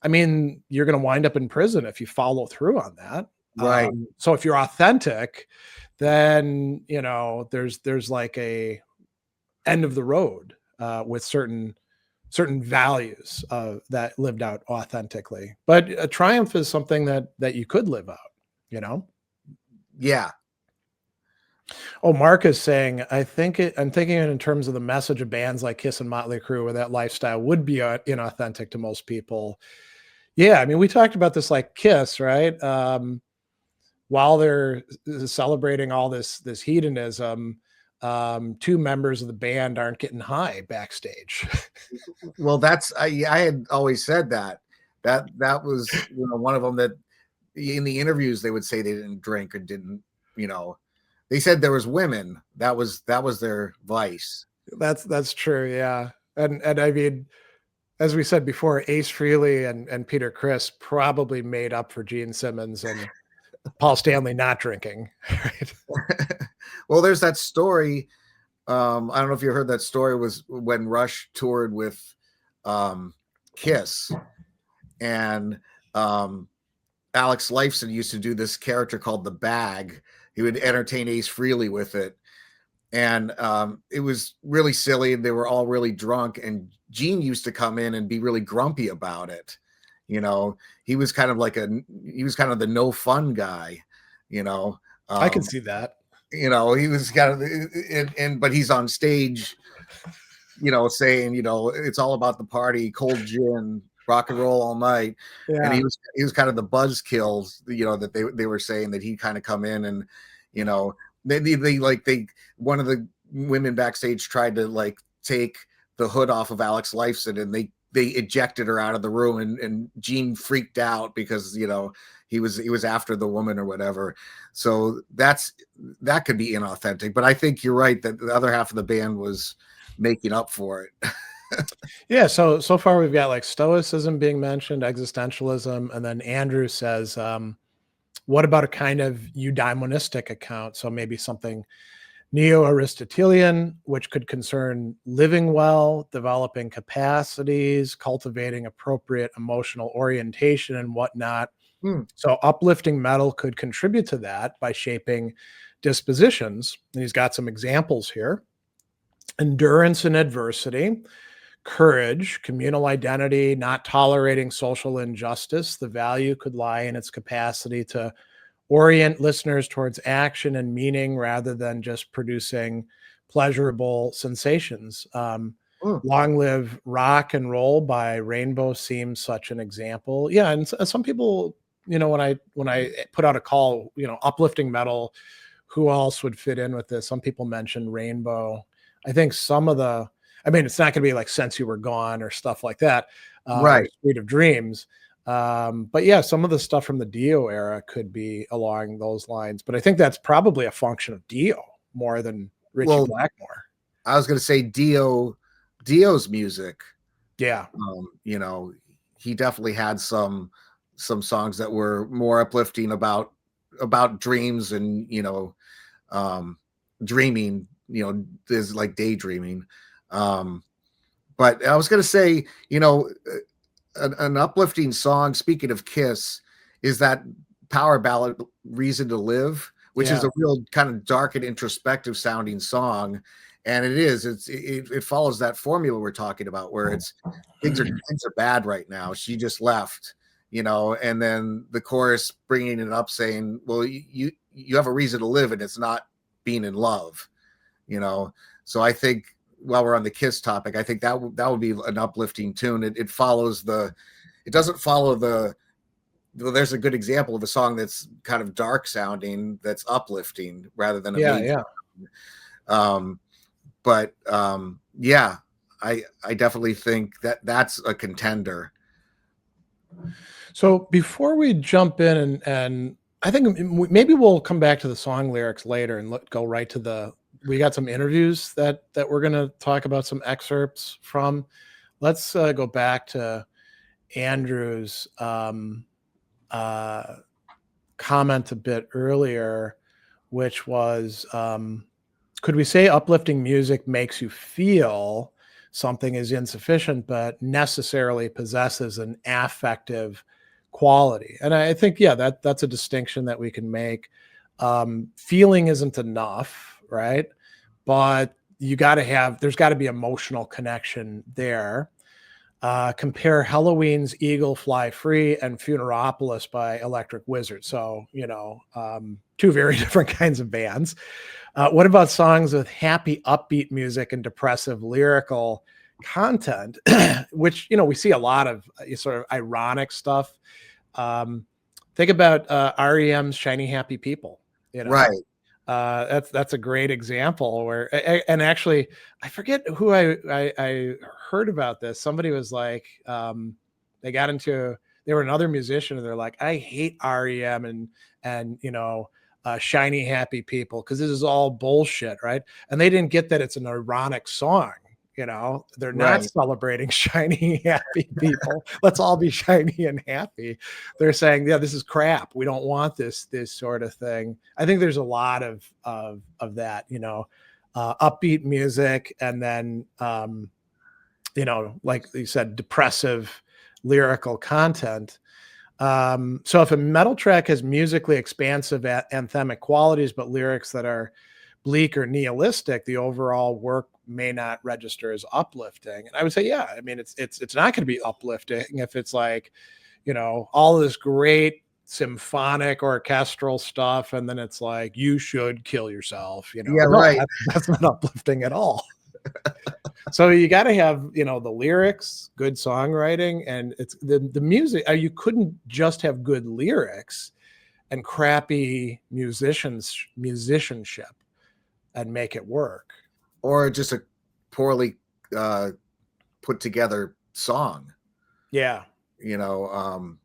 I mean, you're going to wind up in prison if you follow through on that. right. So if you're authentic, then you know there's like a end of the road with certain values that lived out authentically. But a triumph is something that you could live out. You know. Yeah, Oh, Mark is saying, I'm thinking in terms of the message of bands like Kiss and Motley Crue, where that lifestyle would be inauthentic to most people. Yeah, I mean, we talked about this like Kiss, right? While they're celebrating all this hedonism, two members of the band aren't getting high backstage. well, that's I had always said that was one of them that in the interviews they would say they didn't drink or didn't you know they said there was women that was their vice. That's true, yeah. And I mean, as we said before, Ace Frehley and Peter Criss probably made up for Gene Simmons and Paul Stanley not drinking. Right? Well, there's that story. I don't know if you heard that story, was when Rush toured with Kiss, and Alex Lifeson used to do this character called the Bag. He would entertain Ace Frehley with it, and it was really silly, and they were all really drunk, and Gene used to come in and be really grumpy about it. He was kind of the no fun guy. I can see that. He was kind of but he's on stage, saying, it's all about the party, cold gin, rock and roll all night. And Yeah. he was kind of the buzzkill, that they were saying that he'd kind of come in and, they one of the women backstage tried to like take the hood off of Alex Lifeson, and they ejected her out of the room, and Gene freaked out because, he was after the woman or whatever. So that could be inauthentic, but I think you're right that the other half of the band was making up for it. Yeah. So far we've got like stoicism being mentioned, existentialism, and then Andrew says, what about a kind of eudaimonistic account? So maybe something neo-Aristotelian, which could concern living well, developing capacities, cultivating appropriate emotional orientation and whatnot. Hmm. So uplifting metal could contribute to that by shaping dispositions. And he's got some examples here: endurance in adversity, courage, communal identity, not tolerating social injustice. The value could lie in its capacity to orient listeners towards action and meaning rather than just producing pleasurable sensations. Hmm. Long Live Rock and Roll by Rainbow seems such an example. Yeah, and some people, when I put out a call, uplifting metal, who else would fit in with this? Some people mentioned Rainbow. I think some of the, I mean, it's not going to be like Since You Were Gone or stuff like that, or Right. Street of Dreams. But yeah, some of the stuff from the Dio era could be along those lines. But I think that's probably a function of Dio more than Richie Well, Blackmore. I was going to say Dio's music. Yeah. You know, he definitely had some songs that were more uplifting about dreams and um, dreaming. There's like daydreaming. Um, but I was going to say, an uplifting song. Speaking of Kiss, is that power ballad "Reason to Live," which Yeah. is a real kind of dark and introspective sounding song. And it follows that formula we're talking about, where it's things are bad right now. She just left, and then the chorus bringing it up, saying, "Well, you have a reason to live, and it's not being in love." you know. So I think, while we're on the Kiss topic, I think that would be an uplifting tune. It follows it doesn't follow there's a good example of a song that's kind of dark sounding that's uplifting rather than a Yeah. main. Yeah. Um, yeah, I definitely think that's a contender. So before we jump in, and I think maybe we'll come back to the song lyrics later and go right to we got some interviews that we're going to talk about, some excerpts from. Let's go back to Andrew's uh, comment a bit earlier, which was, could we say uplifting music makes you feel something is insufficient, but necessarily possesses an affective quality? And I think, yeah, that's a distinction that we can make. Feeling isn't enough, right? But there's got to be emotional connection there. Compare Halloween's Eagle Fly Free and Funeropolis by Electric Wizard. So, two very different kinds of bands. What about songs with happy, upbeat music and depressive lyrical content, which, we see a lot of sort of ironic stuff. Um, think about REM's Shiny Happy People, you know, Right. that's a great example where, and actually, I forget who I heard about this. Somebody was like, they were another musician, and they're like, I hate REM and Shiny Happy People because this is all bullshit, right? And they didn't get that it's an ironic song. They're not Right. celebrating shiny, happy people. Let's all be shiny and happy. They're saying, yeah, this is crap. We don't want this sort of thing. I think there's a lot of that, upbeat music, and then like you said, depressive lyrical content. So if a metal track has musically expansive anthemic qualities, but lyrics that are bleak or nihilistic, the overall work may not register as uplifting. And I would say, yeah, I mean, it's not going to be uplifting if it's like, all this great symphonic orchestral stuff, and then it's like, you should kill yourself. Yeah. No, Right. that's not uplifting at all. So you got to have, the lyrics, good songwriting, and it's the music. You couldn't just have good lyrics and crappy musicianship and make it work. Or just a poorly uh, put together song. Yeah. You know.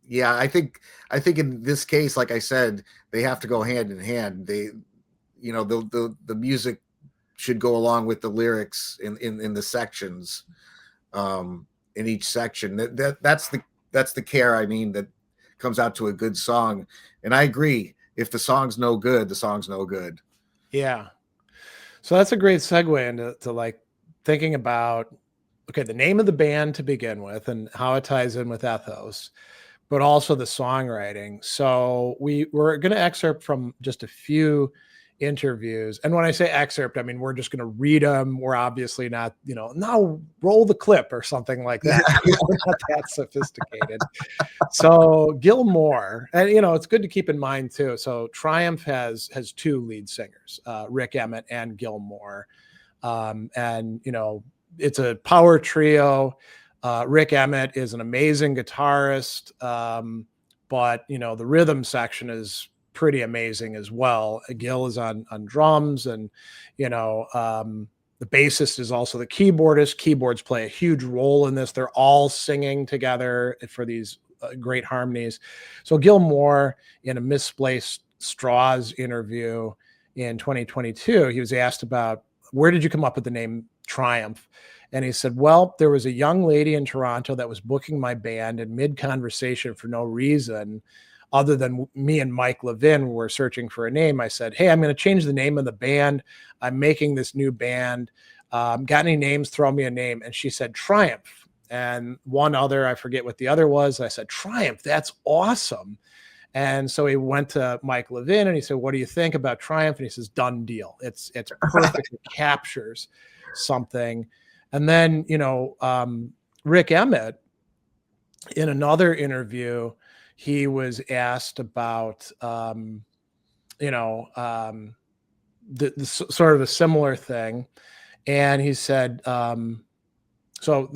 Yeah, I think in this case, like I said, they have to go hand in hand. The music should go along with the lyrics in the sections, in each section. That's the care, I mean, that comes out to a good song. And I agree, if the song's no good, the song's no good. Yeah. So that's a great segue into like thinking about, okay, the name of the band to begin with and how it ties in with Ethos. but also the songwriting. So we're going to excerpt from just a few interviews. And when I say excerpt, I mean, we're just going to read them. We're obviously not, now roll the clip or something like that. We're not that sophisticated. So Gil Moore, and it's good to keep in mind too. So Triumph has two lead singers, Rick Emmett and Gil Moore. And it's a power trio. Rick Emmett is an amazing guitarist, but the rhythm section is pretty amazing as well. Gil is on drums, and the bassist is also the keyboardist. Keyboards play a huge role in this. They're all singing together for these great harmonies. So Gil Moore, in a Misplaced Straws interview in 2022, he was asked about, where did you come up with the name Triumph? And he said, well, there was a young lady in Toronto that was booking my band, and mid-conversation, for no reason other than me and Mike Levin were searching for a name, I said, hey, I'm going to change the name of the band. I'm making this new band. Got any names? Throw me a name. And she said, Triumph. And one other, I forget what the other was. I said, Triumph, that's awesome. And so he went to Mike Levin and he said, what do you think about Triumph? And he says, done deal. It's perfect. It captures something. And then, Rick Emmett, in another interview, he was asked about, the sort of a similar thing. And he said, so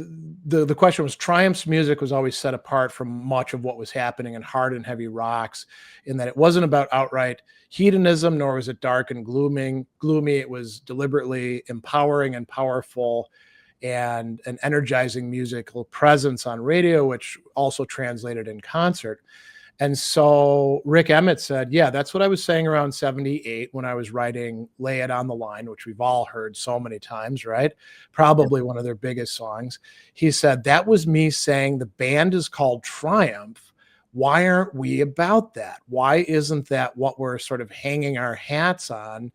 the question was, Triumph's music was always set apart from much of what was happening in hard and heavy rocks, in that it wasn't about outright hedonism, nor was it dark and gloomy. It was deliberately empowering and powerful, and an energizing musical presence on radio, which also translated in concert. And so Rick Emmett said, yeah, that's what I was saying around 78 when I was writing Lay It on the Line, which we've all heard so many times, right? Probably one of their biggest songs. He said, that was me saying the band is called Triumph. Why aren't we about that? Why isn't that what we're sort of hanging our hats on?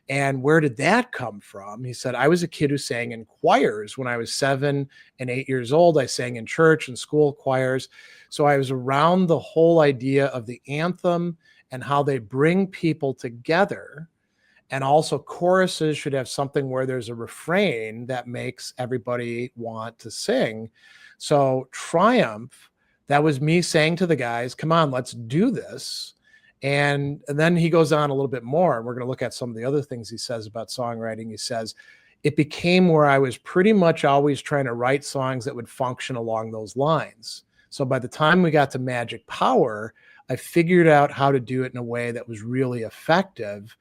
And where did that come from? He said, I was a kid who sang in choirs when I was 7 and 8 years old. I sang in church and school choirs. So I was around the whole idea of the anthem and how they bring people together. And also choruses should have something where there's a refrain that makes everybody want to sing. So Triumph, that was me saying to the guys, come on, let's do this. And then he goes on a little bit more, and we're going to look at some of the other things he says about songwriting. He says, it became where I was pretty much always trying to write songs that would function along those lines. So by the time we got to Magic Power, I figured out how to do it in a way that was really effective.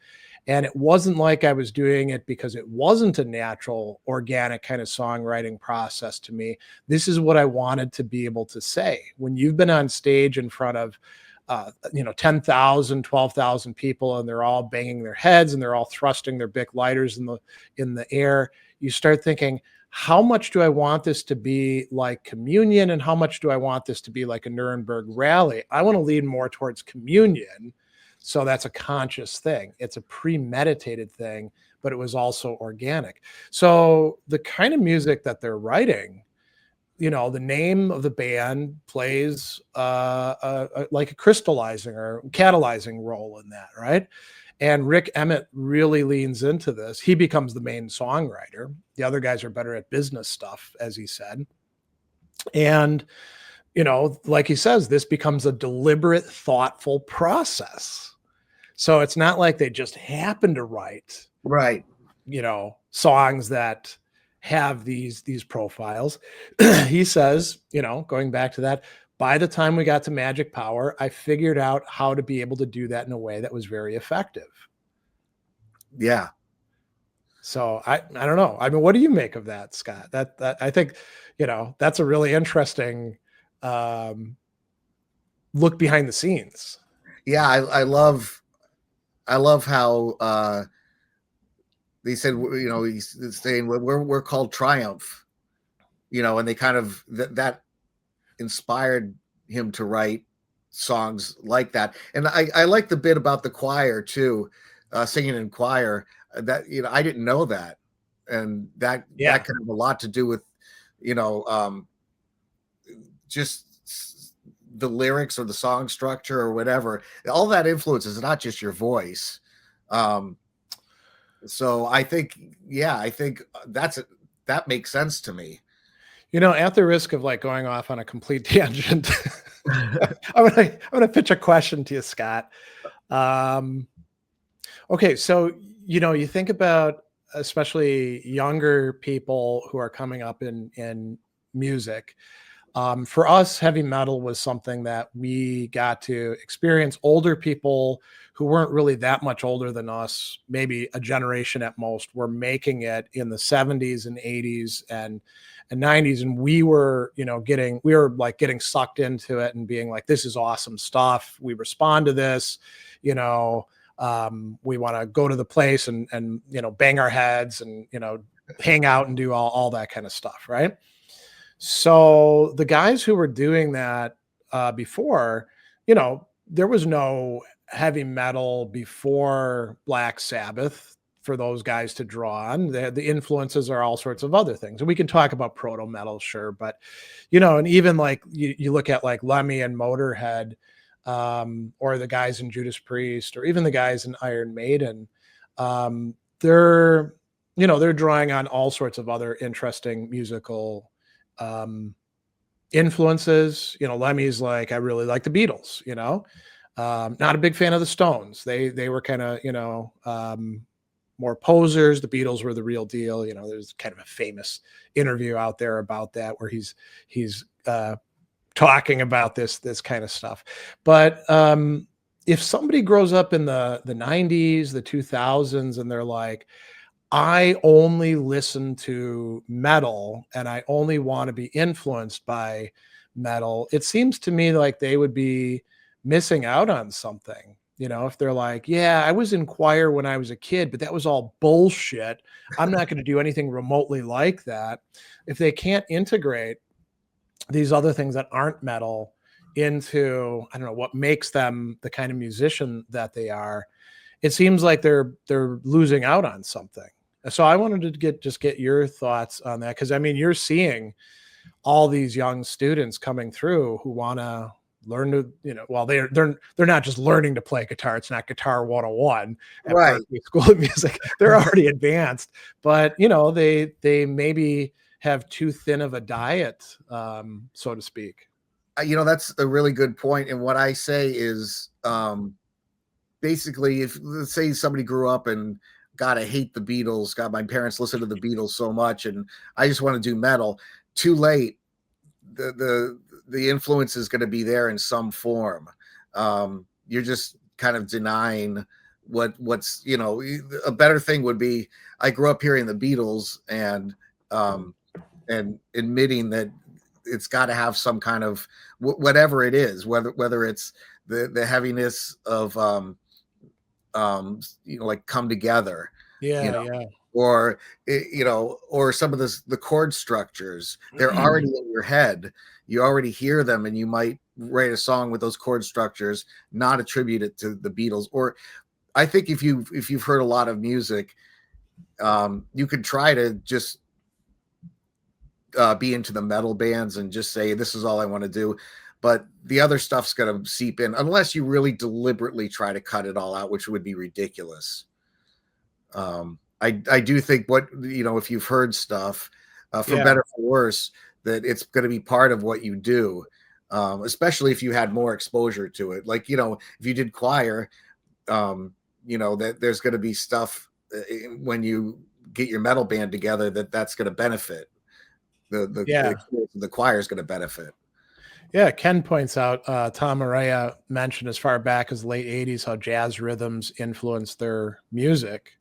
And it wasn't like I was doing it because it wasn't a natural, organic kind of songwriting process to me. This is what I wanted to be able to say. When you've been on stage in front of 10,000, 12,000 people, and they're all banging their heads and they're all thrusting their Bic lighters in the air, you start thinking, how much do I want this to be like communion, and how much do I want this to be like a Nuremberg rally? I want to lean more towards communion. So that's a conscious thing. It's a premeditated thing, but it was also organic. So the kind of music that they're writing, the name of the band plays like a crystallizing or catalyzing role in that, right? And Rick Emmett really leans into this. He becomes the main songwriter. The other guys are better at business stuff, as he said. And, like he says, this becomes a deliberate, thoughtful process. So it's not like they just happen to write, Right. songs that have these profiles. He says, going back to that, by the time we got to Magic Power, I figured out how to be able to do that in a way that was very effective. Yeah. So I don't know. I mean, what do you make of that, Scott? That I think, that's a really interesting look behind the scenes. Yeah, I love how they said, he's saying we're called Triumph, and they kind of that inspired him to write songs like that. And I like the bit about the choir too, singing in choir. That I didn't know that, and that that could have a lot to do with just the lyrics or the song structure or whatever, all that influences not just your voice. So I think, yeah, I think that makes sense to me. At the risk of like going off on a complete tangent, I'm gonna pitch a question to you, Scott. Um, okay, so you think about especially younger people who are coming up in music. For us, heavy metal was something that we got to experience. Older people who weren't really that much older than us, maybe a generation at most, were making it in the 70s and 80s and 90s. And we were, getting sucked into it and being like, this is awesome stuff. We respond to this, you know, we want to go to the place and bang our heads and, hang out and do all that kind of stuff. Right. So the guys who were doing that before, there was no heavy metal before Black Sabbath for those guys to draw on. The influences are all sorts of other things. And we can talk about proto metal, sure. But, and even like you look at like Lemmy and Motorhead, or the guys in Judas Priest, or even the guys in Iron Maiden, they're, they're drawing on all sorts of other interesting musical influences. Lemmy's like, I really like the Beatles. Not a big fan of the Stones. They were kind of more posers. The Beatles were the real deal. There's kind of a famous interview out there about that where he's talking about this kind of stuff. But if somebody grows up in the 90s, the 2000s, and they're like, I only listen to metal and I only want to be influenced by metal, it seems to me like they would be missing out on something. If they're like, yeah, I was in choir when I was a kid, but that was all bullshit. I'm not going to do anything remotely like that. If they can't integrate these other things that aren't metal into, I don't know, what makes them the kind of musician that they are, it seems like they're losing out on something. So I wanted to get your thoughts on that, because I mean, you're seeing all these young students coming through who want to learn to, well, they're not just learning to play guitar. It's not Guitar 101 at Right. Berkeley School of Music. They're already advanced, but they maybe have too thin of a diet, so to speak. That's a really good point. And what I say is, basically, if let's say somebody grew up and, God, I hate the Beatles. God, my parents listened to the Beatles so much, and I just want to do metal. Too late. The influence is going to be there in some form. You're just kind of denying what's a better thing would be. I grew up hearing the Beatles and admitting that it's got to have some kind of whatever it is, whether it's the heaviness of like Come Together, Yeah. or or some of the chord structures, they're already in your head. You already hear them, and you might write a song with those chord structures, not attribute it to the Beatles. Or I think if you've heard a lot of music, you could try to just be into the metal bands and just say, this is all I want to do. But the other stuff's going to seep in unless you really deliberately try to cut it all out, which would be ridiculous. I do think if you've heard stuff, for better or for worse, that it's going to be part of what you do, especially if you had more exposure to it. Like, if you did choir, that there's going to be stuff when you get your metal band together that's going to benefit. The choir is going to benefit. Yeah, Ken points out, Tom Araya mentioned as far back as late 80s how jazz rhythms influenced their music.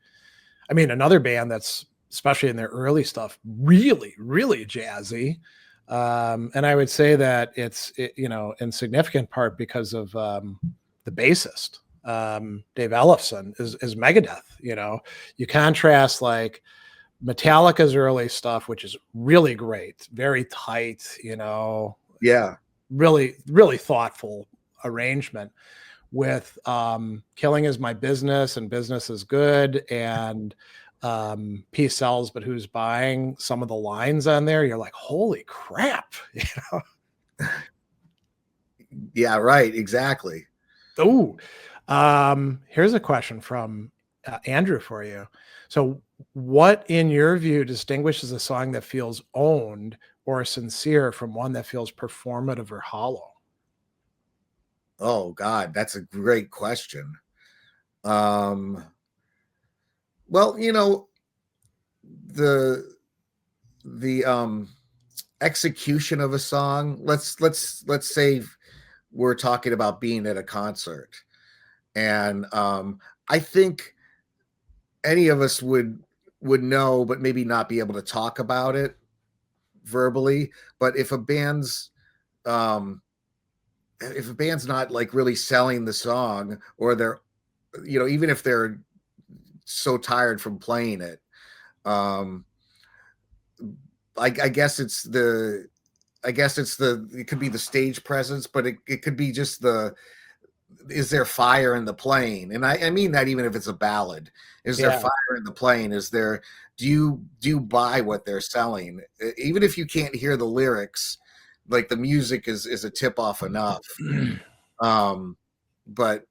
I mean, another band that's, especially in their early stuff, really, really jazzy. And I would say that it's in significant part because of the bassist, Dave Ellefson, is Megadeth. You contrast like Metallica's early stuff, which is really great, very tight, Yeah. really, really thoughtful arrangement, with Killing Is My Business and Business Is Good and Peace Sells, But Who's Buying. Some of the lines on there, you're like, holy crap. Yeah, right. Exactly. Oh, here's a question from Andrew for you. So, what, in your view, distinguishes a song that feels owned or sincere from one that feels performative or hollow? Oh God, that's a great question. Um, well, the the execution of a song. Let's say we're talking about being at a concert, and I think any of us would know, but maybe not be able to talk about it verbally. But um if a band's not like really selling the song, or they're, even if they're so tired from playing it, um I guess it could be the stage presence, but it could be just is there fire in the playing? And I mean that even if it's a ballad, is there Yeah. fire in the playing? Do you buy what they're selling? Even if you can't hear the lyrics, like the music is a tip off enough. Um, but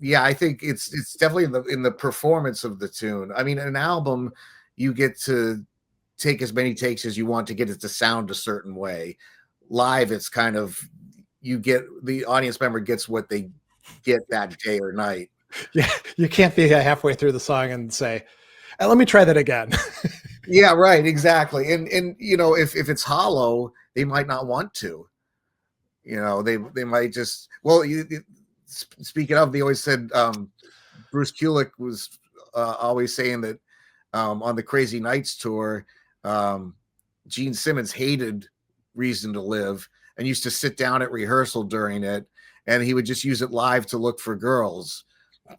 yeah, I think it's definitely in the performance of the tune. I mean, an album, you get to take as many takes as you want to get it to sound a certain way. Live, it's kind of, the audience member gets what they get that day or night. Yeah, you can't be halfway through the song and say, let me try that again." Yeah, right, exactly. And if it's hollow, they might not want to. They might just, well, speaking of, they always said, Bruce Kulick was always saying that, on the Crazy Nights tour, um, Gene Simmons hated Reason to Live and used to sit down at rehearsal during it, and he would just use it live to look for girls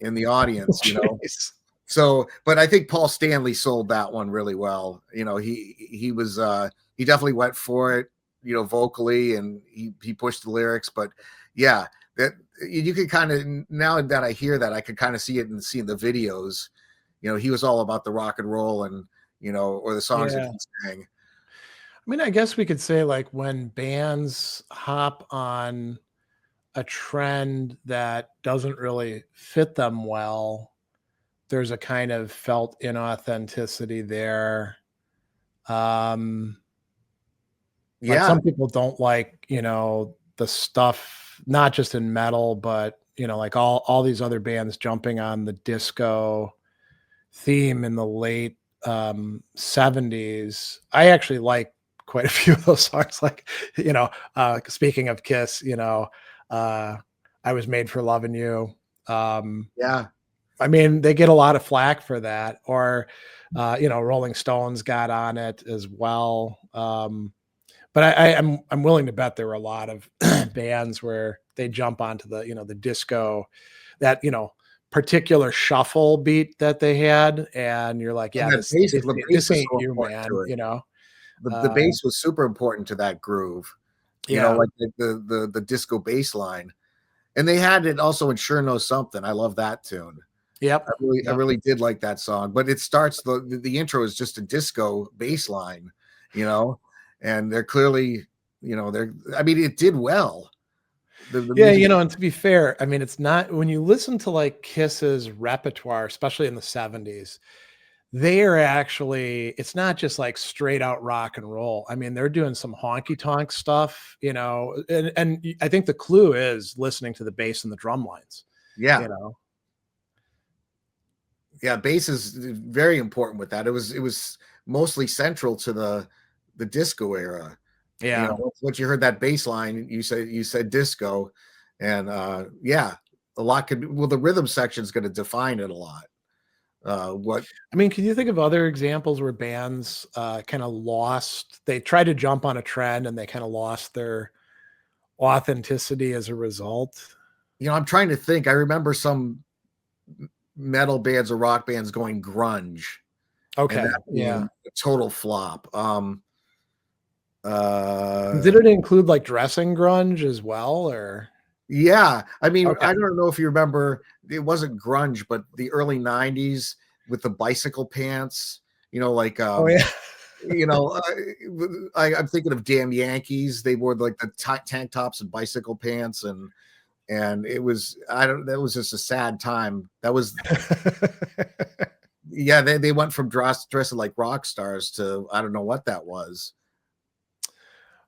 in the Oh, audience. jeez. So, but I think Paul Stanley sold that one really well. He definitely went for it, vocally, and he pushed the lyrics. But yeah, that you could kind of, now that I hear that, I could kind of see it and see the videos. He was all about the rock and roll, and or the songs that Yeah. he sang. I mean, I guess we could say, like, when bands hop on a trend that doesn't really fit them well, there's a kind of felt inauthenticity there. Um, like, Yeah, some people don't like, the stuff, not just in metal, but, like all these other bands jumping on the disco theme in the late 70s. I actually like quite a few of those songs. Like, speaking of Kiss, uh, I Was Made for Loving You. Um, yeah, I mean, they get a lot of flack for that, or Rolling Stones got on it as well. But I'm willing to bet there were a lot of bands where they jump onto the disco, that particular shuffle beat that they had, and you're like, and yeah, that this bass, this the bass this was ain't so you, important man. to it. The Uh, bass was super important to that groove. yeah, Like the disco bass line. And they had it also in Sure Knows Something. I love that tune. yep, I yep. really did like that song. But it starts, the intro is just a disco bass line, you know, and they're clearly, I mean, it did well. The Yeah, music. and to be fair, I mean, it's not, when you listen to like Kiss's repertoire, especially in the 70s, they are actually, it's not just like straight out rock and roll. I mean, they're doing some honky tonk stuff, and I think the clue is listening to the bass and the drum lines, Yeah, you know. yeah, bass is very important with that. It was mostly central to the disco era. Yeah. Once you heard that bass line, you said disco, and yeah, a lot could, well, the rhythm section is going to define it a lot. What I mean, can you think of other examples where bands kind of lost, they tried to jump on a trend and they kind of lost their authenticity as a result? I'm trying to think. I remember some metal bands or rock bands going grunge, and Okay. that Yeah. being a total flop. Did Uh, it include like dressing grunge as well, or? yeah, I mean, Okay. I don't know if you remember, it wasn't grunge, but the early '90s with the bicycle pants, like Oh, yeah. You know, I'm thinking of damn Yankees. They wore like the tank tops and bicycle pants, and it was I don't. That was just a sad time. That was yeah. They went from dressing like rock stars to I don't know what that was.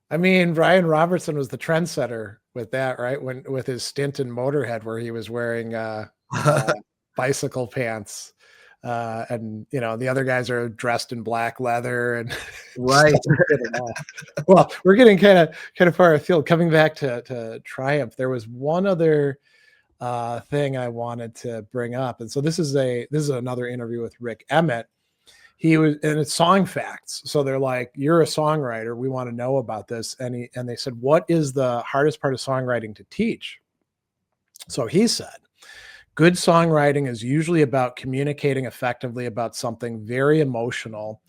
I mean, Brian Robertson was the trendsetter with that, right? When with his stint in Motorhead, where he was wearing bicycle pants, and the other guys are dressed in black leather and just Right. doesn't fit at all. Well, we're getting kind of far afield. Coming back to Triumph, there was one other thing I wanted to bring up, and so this is another interview with Rick Emmett. He was, and it's song facts. So they're like, "You're a songwriter. We want to know about this." And they said, "What is the hardest part of songwriting to teach?" So he said, "Good songwriting is usually about communicating effectively about something very emotional,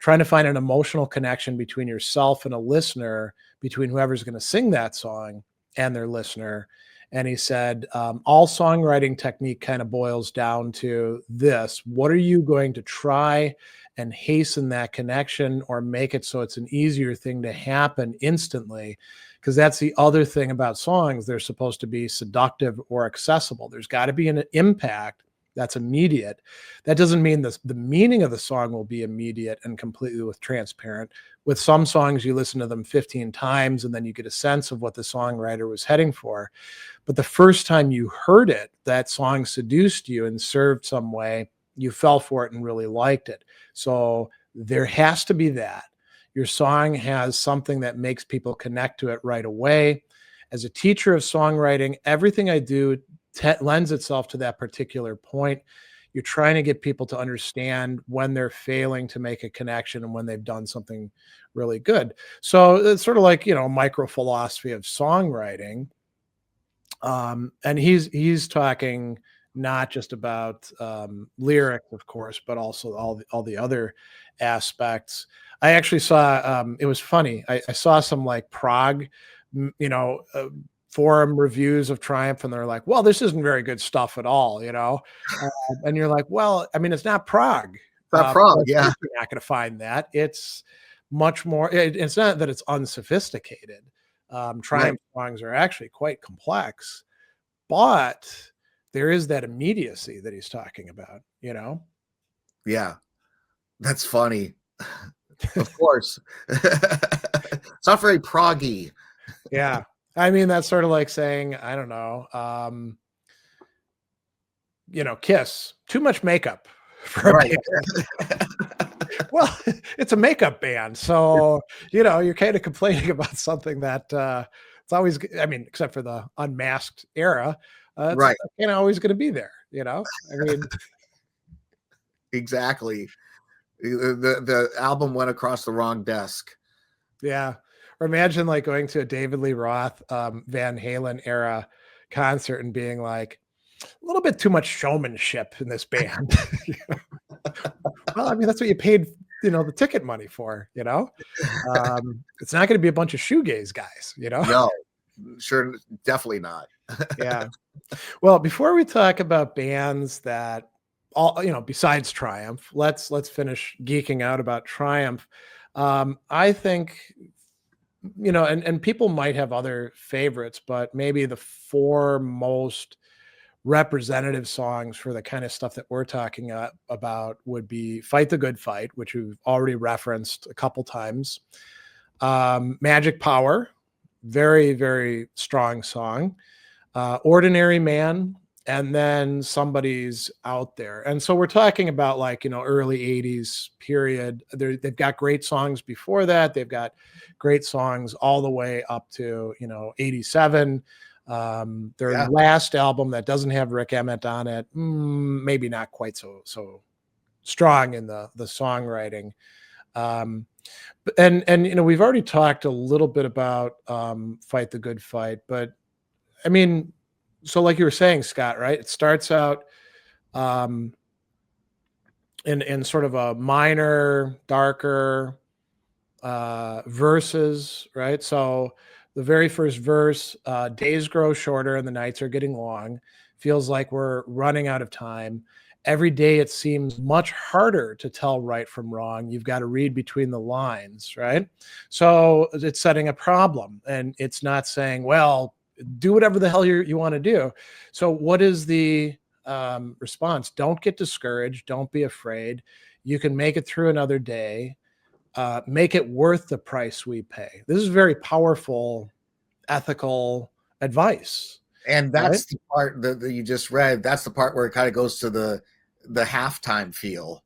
trying to find an emotional connection between yourself and a listener, between whoever's going to sing that song and their listener." And he said, all songwriting technique kind of boils down to this: what are you going to try and hasten that connection or make it so it's an easier thing to happen instantly? Because that's the other thing about songs. They're supposed to be seductive or accessible. There's got to be an impact that's immediate. That doesn't mean the meaning of the song will be immediate and completely transparent. With some songs, you listen to them 15 times and then you get a sense of what the songwriter was heading for. But the first time you heard it, that song seduced you and served some way. You fell for it and really liked it. So there has to be that. Your song has something that makes people connect to it right away. As a teacher of songwriting, everything I do lends itself to that particular point. You're trying to get people to understand when they're failing to make a connection and when they've done something really good. So it's sort of like, micro philosophy of songwriting. And he's talking not just about lyrics, of course, but also all the other aspects. I actually saw it was funny. I saw some like Prague, forum reviews of Triumph, and they're like, "Well, this isn't very good stuff at all," and you're like, "Well, I mean, it's not Prague. Not Prague, Of yeah. course you're not going to find that. It's much more. It's not that it's unsophisticated. Right. Triumph songs are actually quite complex, but there is that immediacy that he's talking about. Yeah. That's funny. Of course. It's not very proggy. Yeah. I mean, that's sort of like saying, I don't know, Kiss, too much makeup for a Right. band. Well, it's a makeup band. So, you're kind of complaining about something that it's always, I mean, except for the unmasked era, it's Right. kind of always going to be there. I mean, Exactly. The album went across the wrong desk. yeah. Or imagine like going to a David Lee Roth, Van Halen era concert and being like, a little bit too much showmanship in this band. Well, I mean, that's what you paid, the ticket money for. It's not going to be a bunch of shoegaze guys. No, sure, definitely not. Yeah. Well, before we talk about bands that besides Triumph, let's finish geeking out about Triumph. I think, and people might have other favorites, but maybe the four most representative songs for the kind of stuff that we're talking about would be Fight the Good Fight, which we've already referenced a couple times. Magic Power, very, very strong song. Ordinary Man, and then Somebody's Out There. And so we're talking about like, early 80s period. They've got great songs before that. They've got great songs all the way up to, 87. Their Yeah. last album that doesn't have Rick Emmett on it, maybe not quite so strong in the songwriting. And we've already talked a little bit about Fight the Good Fight, but I mean, so like you were saying, Scott, right? It starts out in sort of a minor, darker verses, right? So the very first verse, days grow shorter and the nights are getting long. Feels like we're running out of time. every day it seems much harder to tell right from wrong. You've got to read between the lines, right? So it's setting a problem, and it's not saying, well, do whatever the hell you want to do. So what is the response? Don't get discouraged. Don't be afraid. You can make it through another day. Make it worth the price we pay. This is very powerful ethical advice, And right? that's the part that you just read. That's the part where it kind of goes to the halftime feel.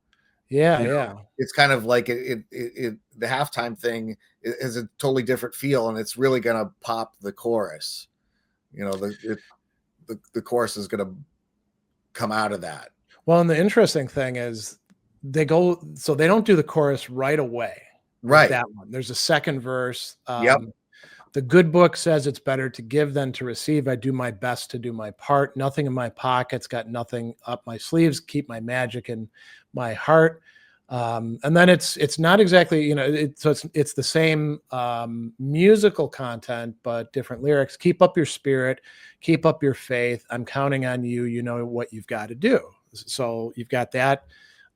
Yeah, You know, yeah. it's kind of like the halftime thing is a totally different feel, and it's really going to pop the chorus. You know, the chorus is going to come out of that. Well, and the interesting thing is so they don't do the chorus right away with Right. that one. There's a second verse. Yep. The good book says it's better to give than to receive. I do my best to do my part. Nothing in my pockets, got nothing up my sleeves. Keep my magic in my heart. And then it's not exactly, so it's the same musical content, but different lyrics. Keep up your spirit, keep up your faith. I'm counting on you. You know what you've got to do. So you've got that.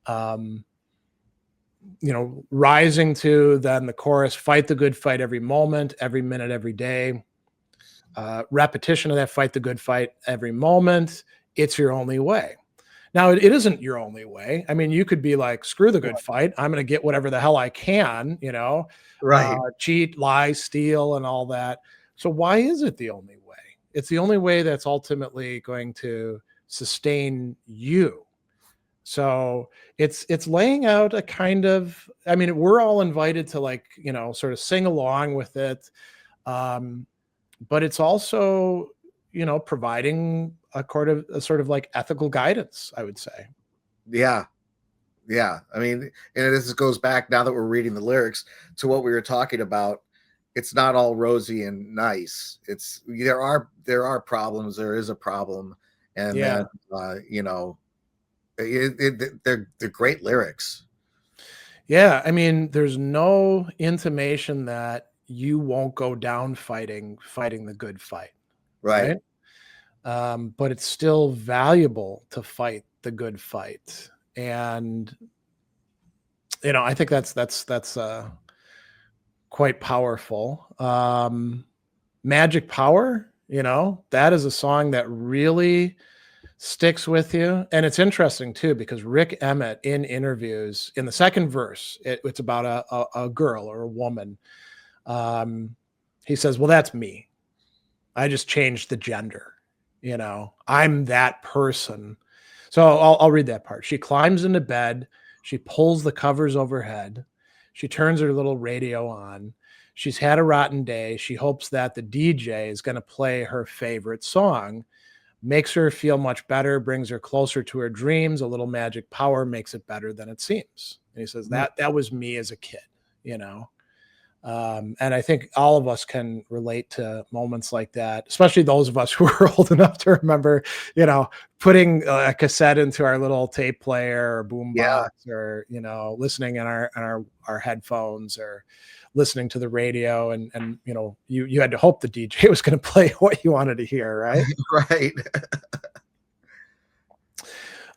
Um, rising to then the chorus, fight the good fight every moment, every minute, every day. Repetition of that, fight the good fight every moment. It's your only way. Now, it isn't your only way. I mean, you could be like, screw the good fight. I'm going to get whatever the hell I can, Right. cheat, lie, steal, and all that. So why is it the only way? It's the only way that's ultimately going to sustain you. So it's laying out a kind of, I mean, we're all invited to sort of sing along with it. But it's also, providing a sort of like ethical guidance, I would say. Yeah. Yeah. I mean, and this goes back, now that we're reading the lyrics, to what we were talking about. It's not all rosy and nice. There are problems. There is a problem. And then, Yeah. they're great lyrics. Yeah. I mean, there's no intimation that you won't go down fighting the good fight. Right. Right. But it's still valuable to fight the good fight. And, I think that's quite powerful. Magic Power, that is a song that really sticks with you. And it's interesting too, because Rick Emmett in interviews in the second verse, it's about a girl or a woman. He says, well, that's me. I just changed the gender. I'm that person. So I'll read that part. She climbs into bed. She pulls the covers overhead. She turns her little radio on. She's had a rotten day. She hopes that the DJ is going to play her favorite song. Makes her feel much better, brings her closer to her dreams. A little magic power makes it better than it seems. And he says that was me as a kid, and I think all of us can relate to moments like that, especially those of us who are old enough to remember, putting a cassette into our little tape player or boombox, Yeah. or listening in our headphones, or listening to the radio, and you had to hope the DJ was going to play what you wanted to hear, right? Right.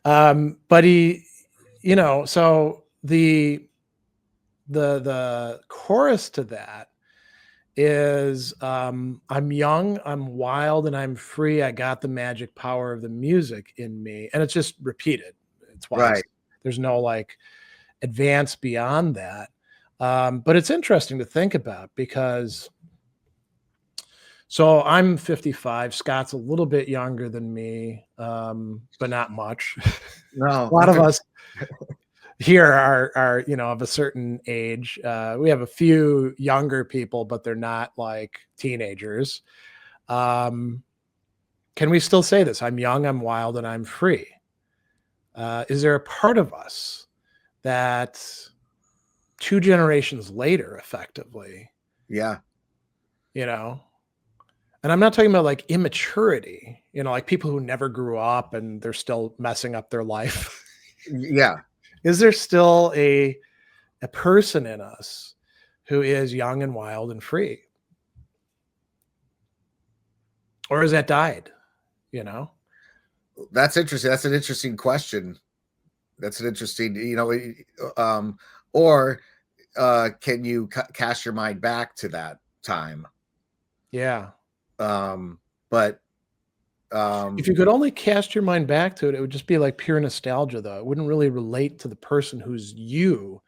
But he, so the chorus to that is I'm young, I'm wild, and I'm free. I got the magic power of the music in me. And it's just repeated twice. Right. There's no like advance beyond that. But it's interesting to think about, because so I'm 55. Scott's a little bit younger than me, but not much. No, A lot I'm of 50. us here are of a certain age. We have a few younger people, but they're not like teenagers. Um, can we still say this? I'm young, I'm wild, and I'm free. Is there a part of us that 2 generations later, effectively, Yeah. you know, and I'm not talking about like immaturity, like people who never grew up and they're still messing up their life. Yeah. Is there still a person in us who is young and wild and free? Or has that died? That's interesting. That's an interesting question. That's an interesting, or can you cast your mind back to that time? Yeah. Um, but If you could only cast your mind back to it, it would just be like pure nostalgia, though. It wouldn't really relate to the person who's you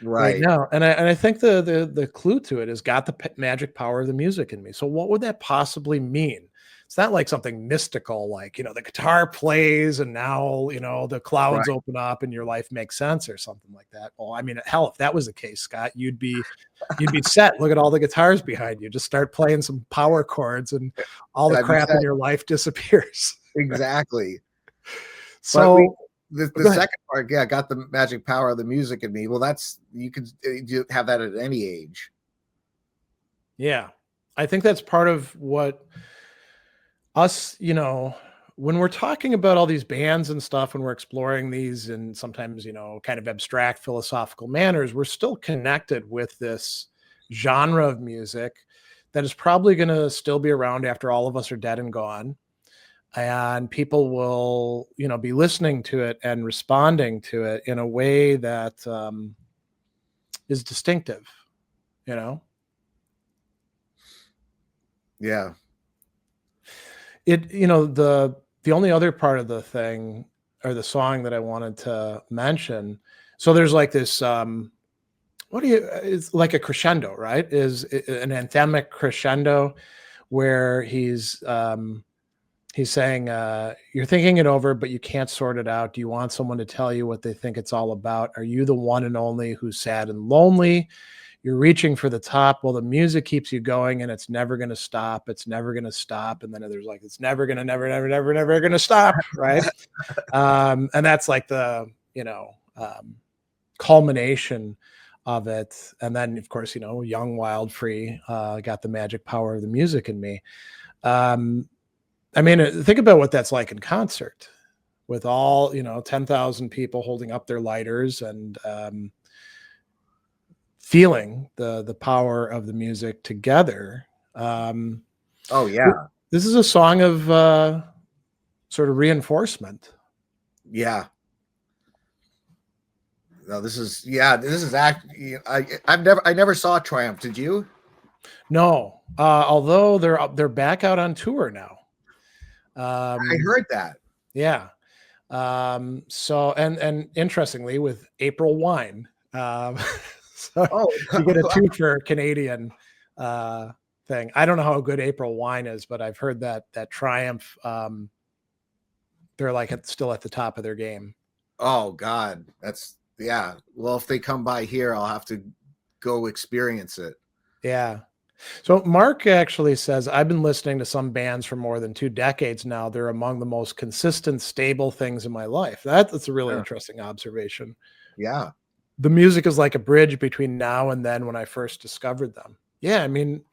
right right, now. And I think the clue to it is got the magic power of the music in me. So what would that possibly mean? It's not like something mystical, like, the guitar plays and now, the clouds right. open up and your life makes sense or something like that. Well, I mean, hell, if that was the case, Scott, you'd be set. Look at all the guitars behind you. Just start playing some power chords and all And the I'd be crap in set. your life disappears. Exactly. But So the go ahead. second part, yeah, got the magic power of the music in me. Well, that's you could have that at any age. Yeah. I think that's part of what us, when we're talking about all these bands and stuff, when we're exploring these and sometimes, kind of abstract philosophical manners, we're still connected with this genre of music that is probably going to still be around after all of us are dead and gone. And people will, be listening to it and responding to it in a way that is distinctive, you know? Yeah, The only other part of the thing or the song that I wanted to mention, so there's like this, what do you it's like a crescendo, right? An anthemic crescendo where he's saying, "You're thinking it over, but you can't sort it out. Do you want someone to tell you what they think it's all about? Are you the one and only who's sad and lonely? You're reaching for the top. Well, the music keeps you going and it's never going to stop. It's never going to stop." And then there's like, it's never going to, never going to stop. Right. And that's like the, culmination of it. And then of course, young, wild, free, got the magic power of the music in me. Um, I mean, think about what that's like in concert with all, 10,000 people holding up their lighters and, feeling the power of the music together. Um, oh th- yeah, this is a song of sort of reinforcement. yeah. No, this is actually I never saw Triumph. Did you? No, although they're back out on tour now. I Um, heard that. yeah. So and interestingly, with April Wine, so Oh, you get a two for Canadian uh, thing. I don't know how good April Wine is, but I've heard that Triumph, they're like still at the top of their game. oh God, that's yeah. Well, if they come by here, I'll have to go experience it. Yeah. So Mark actually says, I've been listening to some bands for more than 2 decades now. They're among the most consistent, stable things in my life. That's a really Sure. interesting observation. Yeah, The music is like a bridge between now and then when I first discovered them. Yeah, I mean,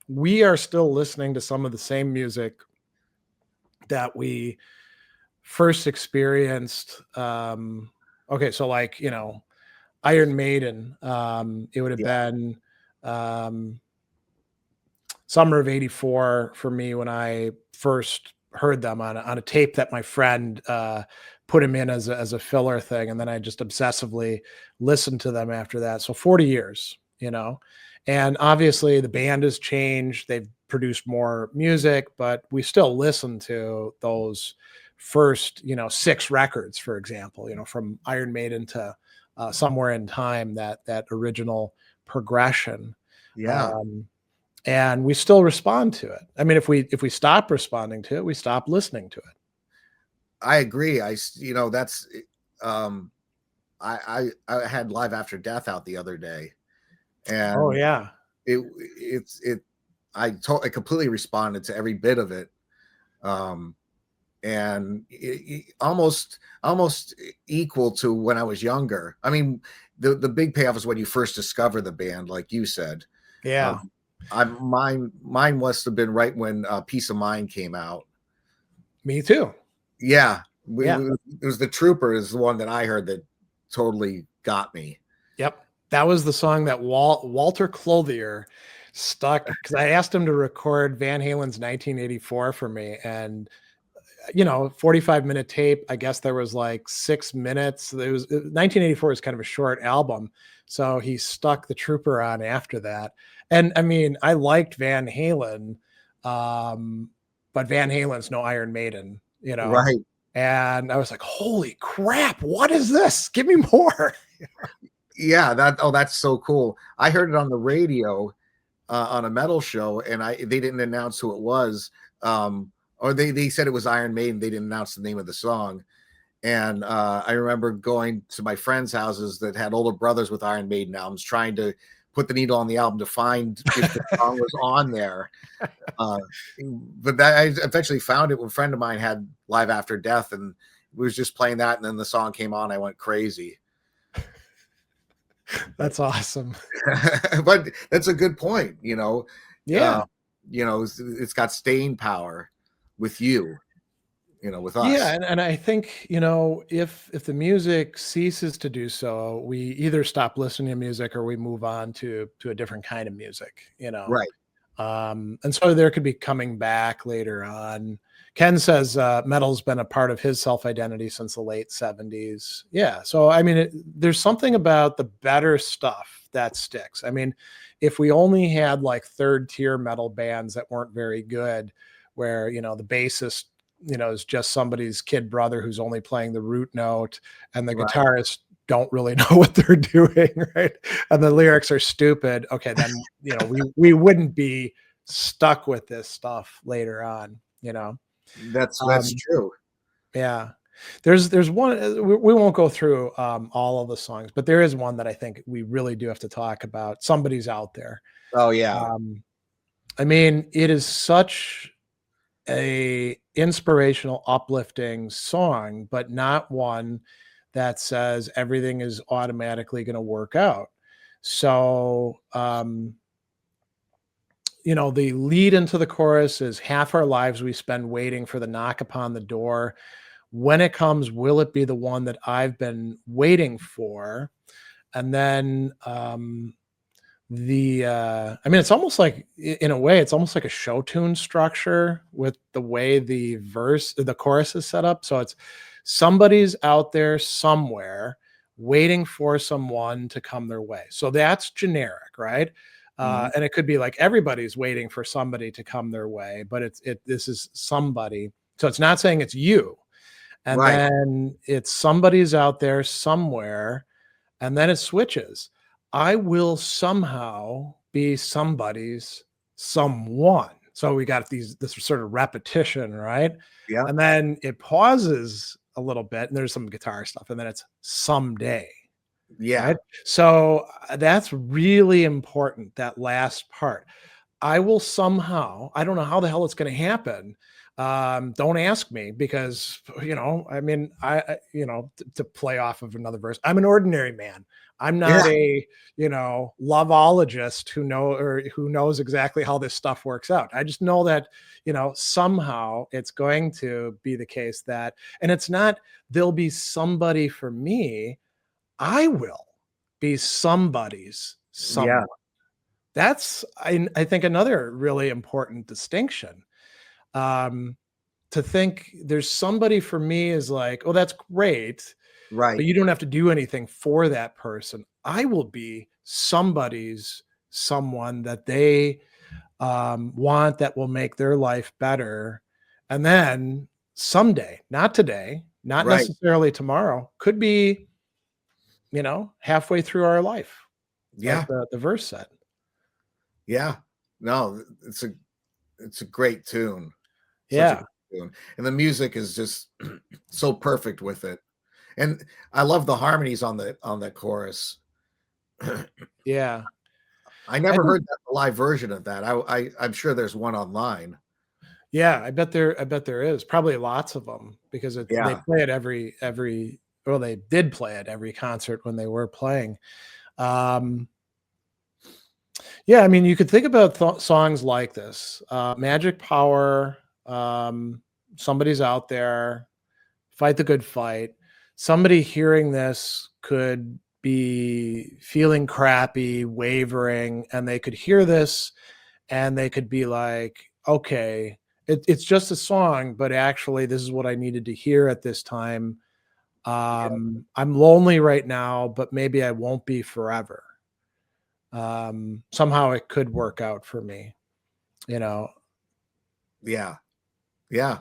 we are still listening to some of the same music that we first experienced. Okay, so like, Iron Maiden, it would have yeah, been um, summer of '84 for me when I first heard them on a tape that my friend put him in as a filler thing, and then I just obsessively listened to them after that. So 40 years, and obviously the band has changed. They've produced more music, but we still listen to those first, 6 records, for example, from Iron Maiden to Somewhere in Time, that original progression. yeah. Um, and we still respond to it. I mean, if we stop responding to it, we stop listening to it. I agree. That's um, I had Live After Death out the other day, Oh and yeah, it it's it I completely responded to every bit of it. Um, and almost equal to when I was younger. I mean, the big payoff is when you first discover the band, like you said. yeah, Um, mine must have been right when Peace of Mind came out. me too. Yeah, Yeah, it was the Trooper is the one that I heard that totally got me. yep. That was the song that Walter Clothier stuck because I asked him to record Van Halen's 1984 for me, and 45-minute tape. I guess there was like 6 minutes. 1984 is kind of a short album. So he stuck the Trooper on after that. And I mean, I liked Van Halen, but Van Halen's no Iron Maiden. Right. And I was like, holy crap, what is this? Give me more. Yeah, that's so cool. I heard it on the radio on a metal show, and they didn't announce who it was. Or they said it was Iron Maiden. They didn't announce the name of the song. And I remember going to my friends' houses that had older brothers with Iron Maiden albums, trying to put the needle on the album to find if the song was on there. But I eventually found it when a friend of mine had Live After Death, and was just playing that, and then the song came on. I went crazy. That's awesome. But that's a good point. Yeah. It's got staying power with you, with us. Yeah, and I think, if the music ceases to do so, we either stop listening to music or we move on to a different kind of music. Right. And so there could be coming back later on. Ken says metal's been a part of his self-identity since the late 70s. Yeah. So, I mean, there's something about the better stuff that sticks. I mean, if we only had like third tier metal bands that weren't very good, where, the bassist, is just somebody's kid brother who's only playing the root note, and the Right. guitarists don't really know what they're doing, right? And the lyrics are stupid. Okay, then we wouldn't be stuck with this stuff later on. That's Um, true. yeah. There's one, we won't go through all of the songs, but there is one that I think we really do have to talk about. Somebody's Out There. Oh yeah. I mean, it is such a inspirational, uplifting song, but not one that says everything is automatically going to work out. So, the lead into the chorus is half our lives we spend waiting for the knock upon the door. When it comes, will it be the one that I've been waiting for? And then, I mean, it's almost like, in a way, it's almost like a show tune structure with the way the chorus is set up. So it's somebody's out there somewhere waiting for someone to come their way. So that's generic, right? Mhm. And it could be like everybody's waiting for somebody to come their way, but this is somebody. So it's not saying it's you. And Right. then it's somebody's out there somewhere, and then it switches. I will somehow be somebody's someone. So we got this sort of repetition, right? Yeah. And then it pauses a little bit, and there's some guitar stuff, and then it's someday, Yeah. right? So that's really important, that last part. I will somehow, I don't know how the hell it's going to happen. Don't ask me, because, I mean, to play off of another verse, I'm an ordinary man. I'm not Yeah. a, loveologist who knows exactly how this stuff works out. I just know that, somehow it's going to be the case that, and it's not, there'll be somebody for me. I will be somebody's Yeah. someone. That's, I think, another really important distinction. Um, to think there's somebody for me is like, oh, that's great, but Right. you don't have to do anything for that person. I will be somebody's someone that they want, that will make their life better. And then someday, not today, not Right. necessarily tomorrow, could be, halfway through our life, like Yeah. the verse said. Yeah. No, it's a great tune. Such a Yeah. great tune. And the music is just so perfect with it. And I love the harmonies on the chorus. Yeah. I I never think, heard that live version of that. I'm sure there's one online. yeah, I bet there is probably lots of them, because they Yeah. play it well, they did play it every concert when they were playing. Um, yeah, I mean, you could think about songs like this, Magic Power, Somebody's Out There, Fight the Good Fight. Somebody hearing this could be feeling crappy, wavering, and they could hear this and they could be like, okay, It's just a song, but actually this is what I needed to hear at this time. Yeah. I'm lonely right now, but maybe I won't be forever. Somehow it could work out for me, you know, Yeah. Yeah.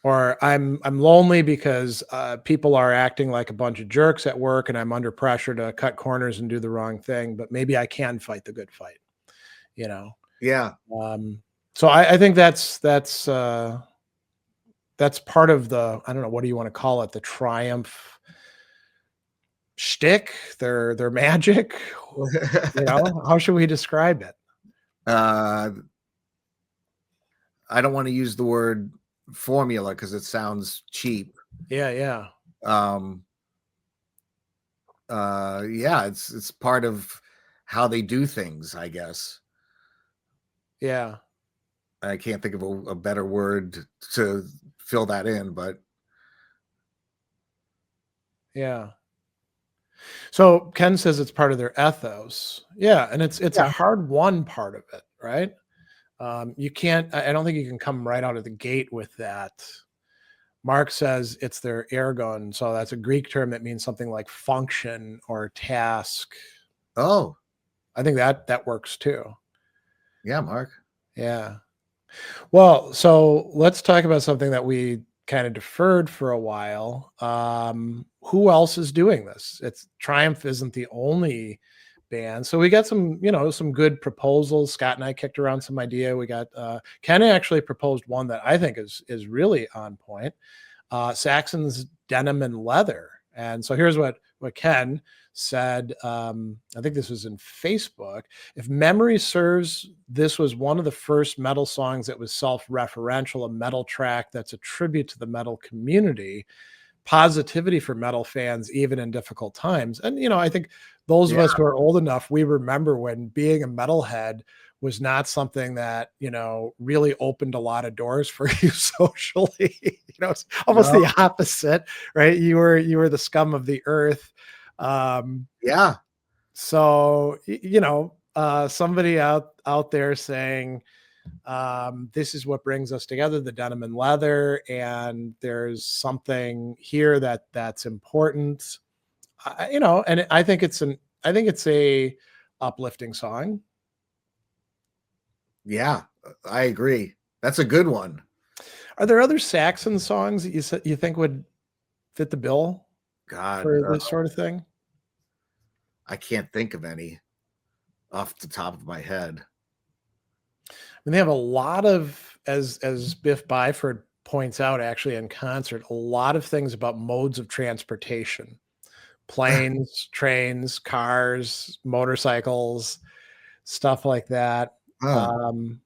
or I'm lonely because people are acting like a bunch of jerks at work, and I'm under pressure to cut corners and do the wrong thing. But maybe I can fight the good fight, you know. Yeah. Um, so I think that's part of the, I don't know, what do you want to call it? The triumph shtick, their magic. You know, how should we describe it? uh, I don't want to use the word formula because it sounds cheap. Yeah, yeah, Um, yeah, it's part of how they do things, I guess. yeah, I can't think of a better word to fill that in, but yeah. So Ken says it's part of their ethos. Yeah, and it's a yeah. hard won part of it, right? You can't. I don't think you can come right out of the gate with that. Mark says it's their ergon, so that's a Greek term that means something like function or task. Oh, I think that works too. yeah, Mark. Yeah. Well, so let's talk about something that we kind of deferred for a while. Who else is doing this? It's Triumph isn't the only band. So we got some, some good proposals. Scott and I kicked around some idea. We got Ken actually proposed one that I think is really on point. Saxon's Denim and Leather. And so here's what Ken said. I think this was in Facebook. If memory serves, this was one of the first metal songs that was self-referential, a metal track that's a tribute to the metal community, positivity for metal fans, even in difficult times. And, I think those of Yeah. us who are old enough, we remember when being a metalhead was not something that, really opened a lot of doors for you socially. It's almost No. the opposite, right? You were the scum of the earth. Um, Yeah. so, somebody out there saying, this is what brings us together, the denim and leather, and there's something here that's important. And I think it's a uplifting song. Yeah. I agree. That's a good one. Are there other Saxon songs that you think would fit the bill God, for this sort of thing? I can't think of any off the top of my head. I mean, they have a lot of, as Biff Byford points out, actually in concert, a lot of things about modes of transportation: planes, trains, cars, motorcycles, stuff like that. Huh. Um,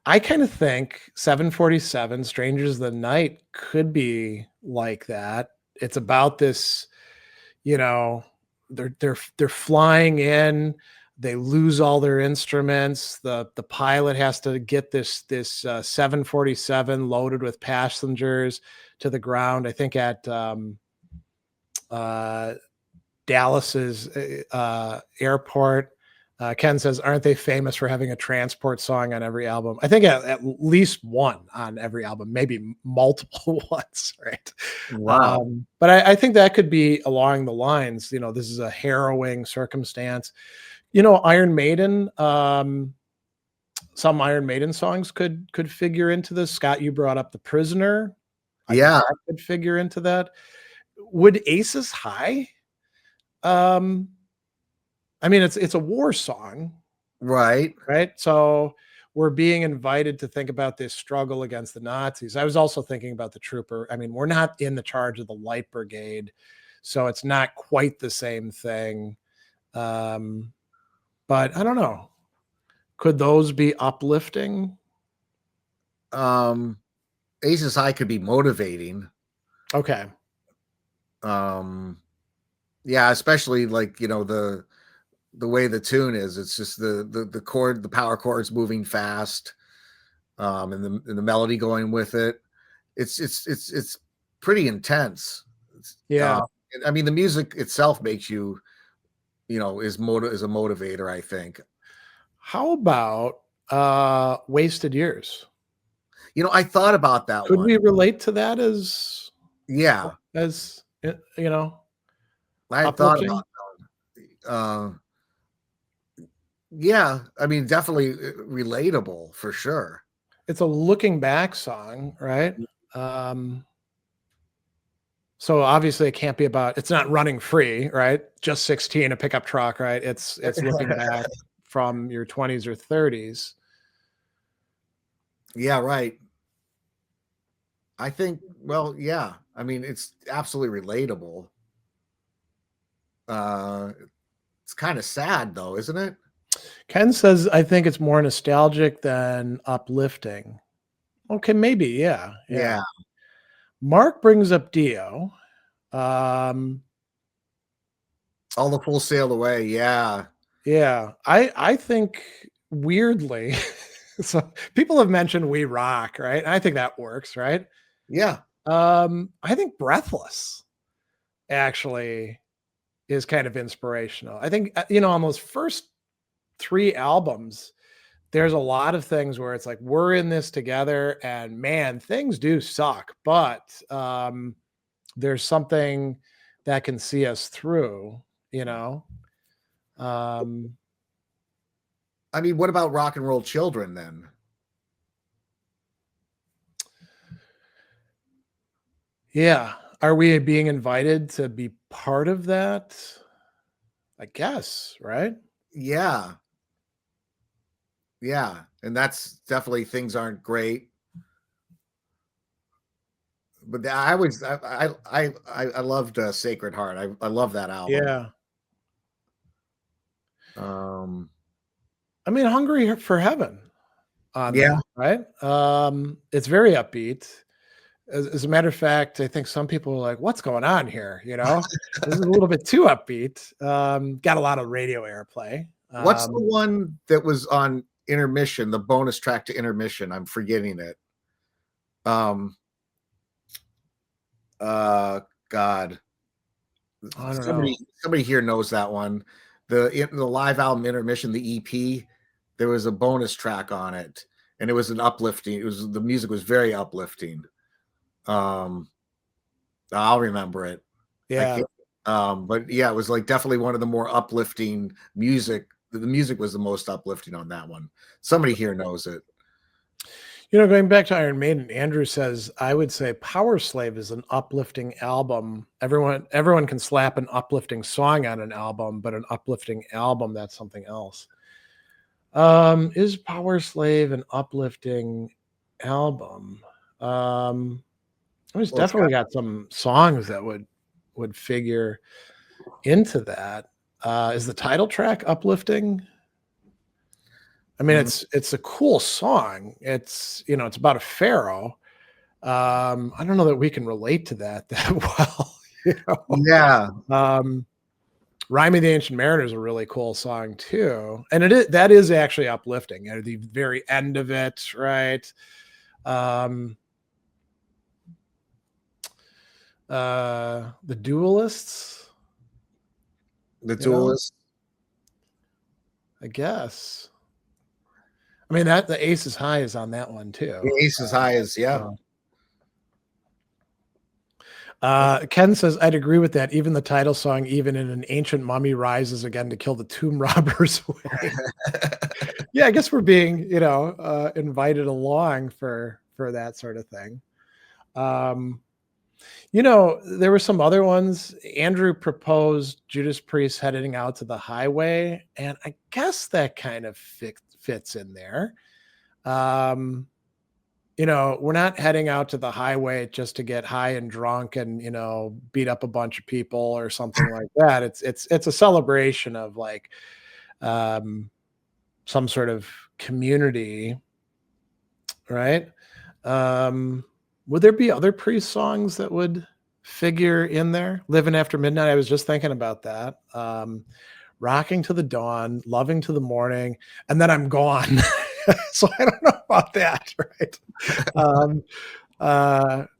I kind of think 747 Strangers of the Night could be like that. It's about this, you know, they're flying in, they lose all their instruments. The pilot has to get this 747 loaded with passengers to the ground. I think at uh Dallas's airport. Ken says, "Aren't they famous for having a transport song on every album?" I think at least one on every album, maybe multiple ones, right? Wow. But I think that could be along the lines. This is a harrowing circumstance. Iron Maiden. Some Iron Maiden songs could figure into this. Scott, you brought up "The Prisoner." I think Yeah. that could figure into that. Would Aces High? Um, I mean, it's a war song, Right. right? So we're being invited to think about this struggle against the Nazis. I was also thinking about the trooper. I mean, we're not in the charge of the Light Brigade, so it's not quite the same thing. Um, but I don't know. Could those be uplifting? Um, Aces High could be motivating. Okay. Um, yeah, especially like the way the tune is. It's just the chord, the power chords moving fast, and the melody going with it. It's pretty intense. Yeah. I mean, the music itself makes you, is a motivator, I think. How about Wasted Years. I thought about that Could one. we relate to that as Yeah, as you know, I had thought uplifting? about that. Yeah, I mean, definitely relatable for sure. It's a looking back song, right? Um, so obviously it can't be about, it's not running free, right? Just 16, a pickup truck, right? It's looking back from your 20s or 30s. Yeah, right. I think, well, yeah. I mean, it's absolutely relatable. Uh, it's kind of sad though, isn't it? Ken says, I think it's more nostalgic than uplifting. Okay, maybe, yeah, yeah. Yeah. Mark brings up Dio. Um, All the full sail away. Yeah. yeah, I think weirdly, so people have mentioned We Rock, right? And I think that works, right? Yeah. I think Breathless actually is kind of inspirational. I think on those first 3 albums, there's a lot of things where it's like we're in this together, and man, things do suck, but there's something that can see us through, you know. Um, I mean, what about rock and roll children then? yeah, are we being invited to be part of that? I guess, right? Yeah. Yeah. And that's definitely things aren't great. But I was I loved Sacred Heart. I love that album. Yeah. Um I mean, Hungry for Heaven on yeah. that, right? It's very upbeat. As a matter of fact, I think some people are like, "What's going on here?" This is a little bit too upbeat. Got a lot of radio airplay. What's the one that was on Intermission, the bonus track to Intermission? I'm forgetting it. Um uh God. I don't know. Somebody here knows that one. The live album Intermission, the EP, there was a bonus track on it, and it was an uplifting. It was the music was very uplifting. Um, I'll remember it. I Yeah, can't. But yeah, it was like definitely one of the more uplifting music. The music was the most uplifting on that one. Somebody here knows it. going back to Iron Maiden, Andrew says I would say Power Slave is an uplifting album. Everyone can slap an uplifting song on an album, but an uplifting album, that's something else. Is Power Slave an uplifting album? Um, it's Well, it's definitely got got some songs that would figure into that. Is the title track uplifting? I mean, mm, it's a cool song. It's about a pharaoh. I don't know that we can relate to that that well. You know, yeah. um, "Rhyme of the Ancient Mariner" is a really cool song too, and that is actually uplifting at the very end of it, right? Um, the Duelists, The you know, Duelist. I guess. I mean that the Ace is High is on that one too. The Ace is High is yeah. So Ken says, I'd agree with that. Even the title song, even in an ancient mummy rises again to kill the tomb robbers away. Yeah, I guess we're being, invited along for that sort of thing. Um, there were some other ones. Andrew proposed Judas Priest heading out to the highway, and I guess that kind of fits in there. Um, we're not heading out to the highway just to get high and drunk and, beat up a bunch of people or something like that. It's a celebration of like um some sort of community, right? Um would there be other Priest songs that would figure in there? Living After Midnight, I was just thinking about that. Rocking to the Dawn, Loving to the Morning, and then I'm Gone. So I don't know about that, right? Um,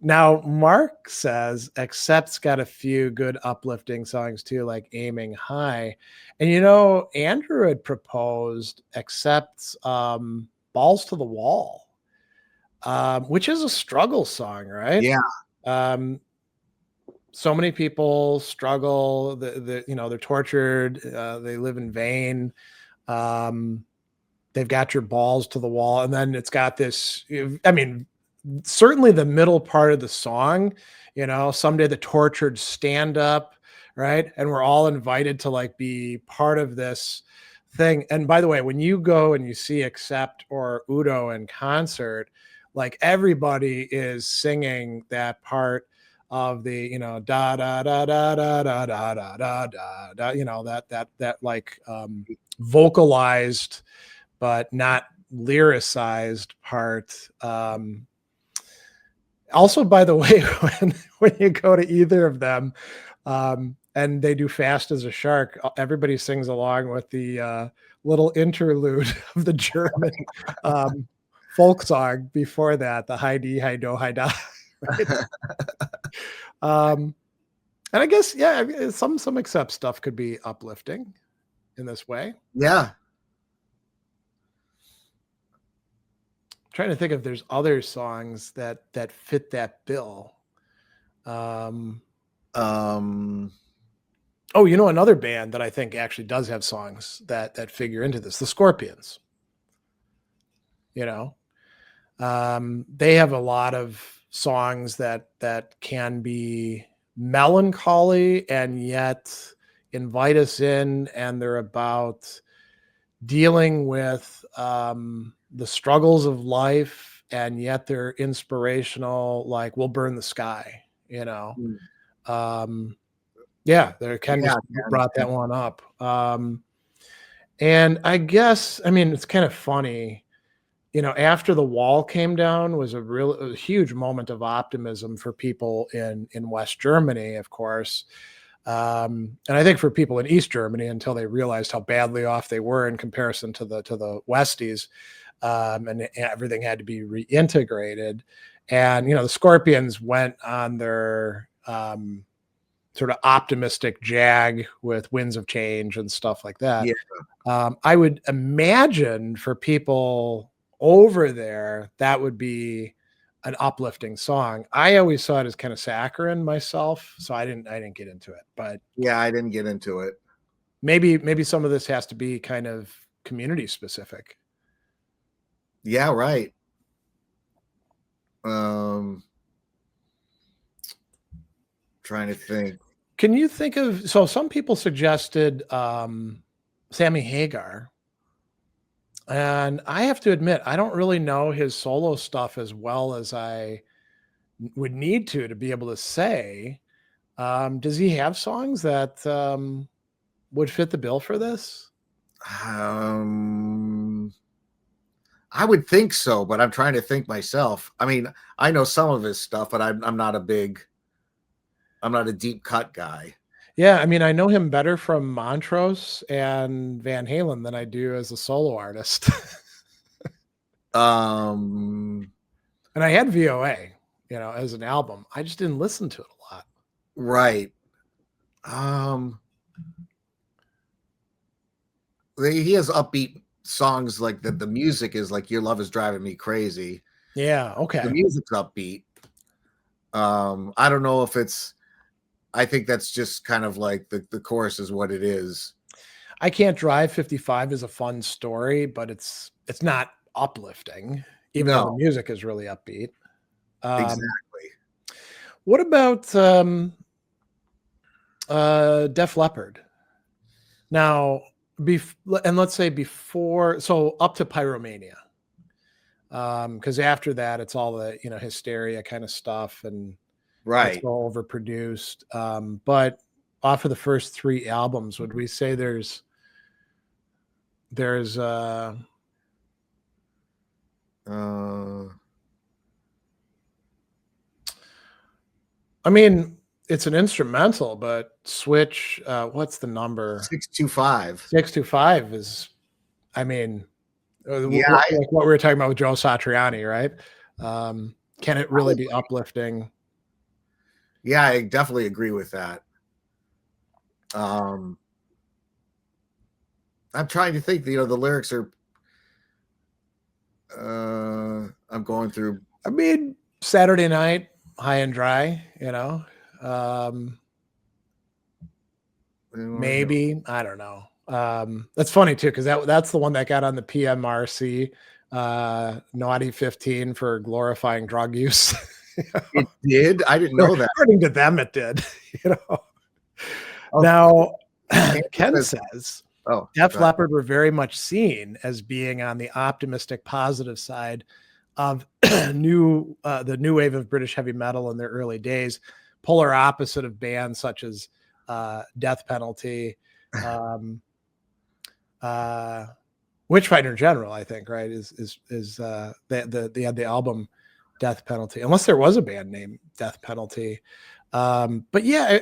now Mark says Accept's got a few good uplifting songs too, like Aiming High. And Andrew had proposed Accept's Balls to the Wall, which is a struggle song, right? Yeah. Um, so many people struggle, they're tortured, they live in vain. Um, they've got your balls to the wall, and then it's got this, I mean, certainly the middle part of the song, someday the tortured stand up, right? And we're all invited to like be part of this thing. And by the way, when you go and you see Accept or Udo in concert, like everybody is singing that part of the, da da da da da da da da da da da, that like vocalized but not lyricized part. Also, by the way, when you go to either of them, and they do Fast as a Shark, everybody sings along with the little interlude of the German um, folk song before that, the Hi Di, Hi Do, Hi Da. Right? And I guess, yeah, some Accept stuff could be uplifting in this way. Yeah. Trying to think if there's other songs that fit that bill. Um, Um, oh, another band that I think actually does have songs that figure into this, the Scorpions. They have a lot of songs that can be melancholy and yet invite us in, and they're about dealing with the struggles of life, and yet they're inspirational, like We'll Burn the Sky. mm, Yeah, there, Ken yeah, just Ken, brought that one up. And I guess, I mean, it's kind of funny, after the wall came down was a huge moment of optimism for people in West Germany, of course. And I think for people in East Germany, until they realized how badly off they were in comparison to the Westies, and everything had to be reintegrated. And the Scorpions went on their sort of optimistic jag with Winds of Change and stuff like that. yeah, I would imagine for people over there, that would be an uplifting song. I always saw it as kind of saccharine myself, so I didn't get into it. But yeah. I didn't get into it. maybe some of this has to be kind of community specific. Yeah, right. Um, Trying to think. Can you think of, so some people suggested Sammy Hagar, and I have to admit I don't really know his solo stuff as well as I would need to be able to say. Does he have songs that would fit the bill for this? Um, I would think so, but I'm trying to think myself. I mean, I know some of his stuff, but I'm not a deep cut guy. Yeah, I mean, I know him better from Montrose and Van Halen than I do as a solo artist. Um, And I had VOA, as an album. I just didn't listen to it a lot. right. Um, he has upbeat songs like the music is like Your Love Is Driving Me Crazy. Yeah, The okay. music's upbeat. I don't know if I think that's just kind of like the chorus is what it is. I Can't Drive 55 is a fun story, but it's not uplifting, even though the No, music is really upbeat. Um, exactly. what about Def Leppard? Now, and let's say before, so up to Pyromania, because after that, it's all the hysteria kind of stuff, and it's Right. all overproduced. But off of the first three albums, would we say there's Uh, I mean, it's an instrumental, but Switch, what's the number? 625. 625 is, I mean, Yeah, like what we were talking about with Joe Satriani, right? Can it really be uplifting? yeah, I definitely agree with that. Um, I'm trying to think. The lyrics are. I'm going through. I mean, Saturday Night, High and Dry, you know. Um, maybe, I don't know. That's funny too, because that's the one that got on the PMRC naughty 15 for glorifying drug use. It did. I didn't know that. According to them, it did. You know. Of Now, Andrew Ken says, says "Oh, Def go ahead." Leppard were very much seen as being on the optimistic, positive side of the new wave of British heavy metal in their early days, polar opposite of bands such as Death Penalty, um, Witchfighter in general. I think right is they had the album Death Penalty, unless there was a band named Death Penalty. But yeah,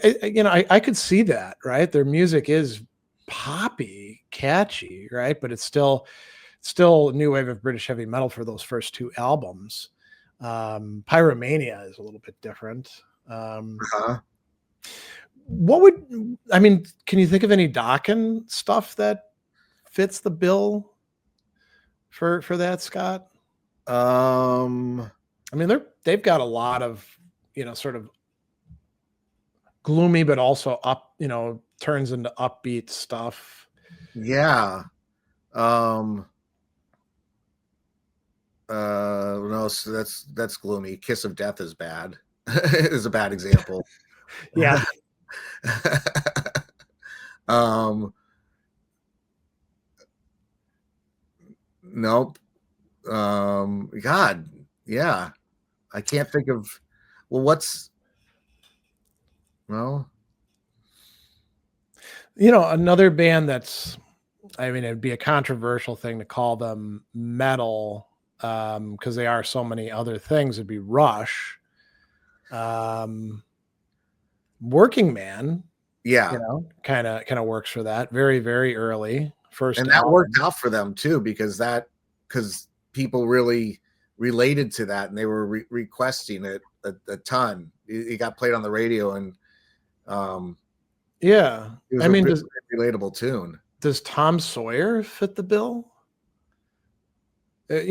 I could see that, right? Their music is poppy, catchy, right? But it's still new wave of British heavy metal for those first two albums. Pyromania is a little bit different. Uh-huh. What would I mean? Can you think of any Dokken stuff that fits the bill for that, Scott? Um, I mean, they've got a lot of sort of gloomy, but also turns into upbeat stuff. yeah. Um, no, so that's gloomy. Kiss of Death is bad. Is a bad example. Yeah. um, nope. God, yeah. I can't think of. Well, what's well? Another band that's, I mean, it'd be a controversial thing to call them metal, because they are so many other things. It'd be Rush. Working Man, Yeah, kind of works for that. Very, very early first and that worked album. out for them too because people really related to that and they were requesting it a ton. It got played on the radio and Yeah. it was I a mean, really relatable tune. does Tom Sawyer fit the bill? I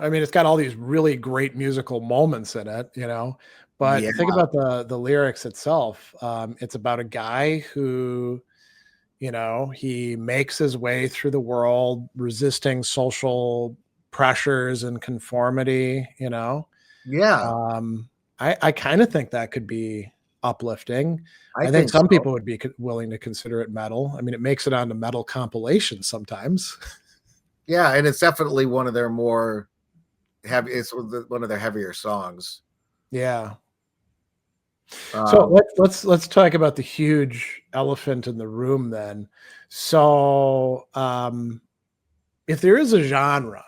mean, it's got all these really great musical moments in it, Yeah, but think about the lyrics itself. It's about a guy who, he makes his way through the world resisting social pressures and conformity. yeah, I kind of think that could be uplifting. I I think think some so. people would be willing to consider it metal. I mean, it makes it onto metal compilations sometimes. Yeah, and it's definitely one of their more heavy. It's one of their heavier songs. Yeah. So Um, let's talk about the huge elephant in the room then. So if there is a genre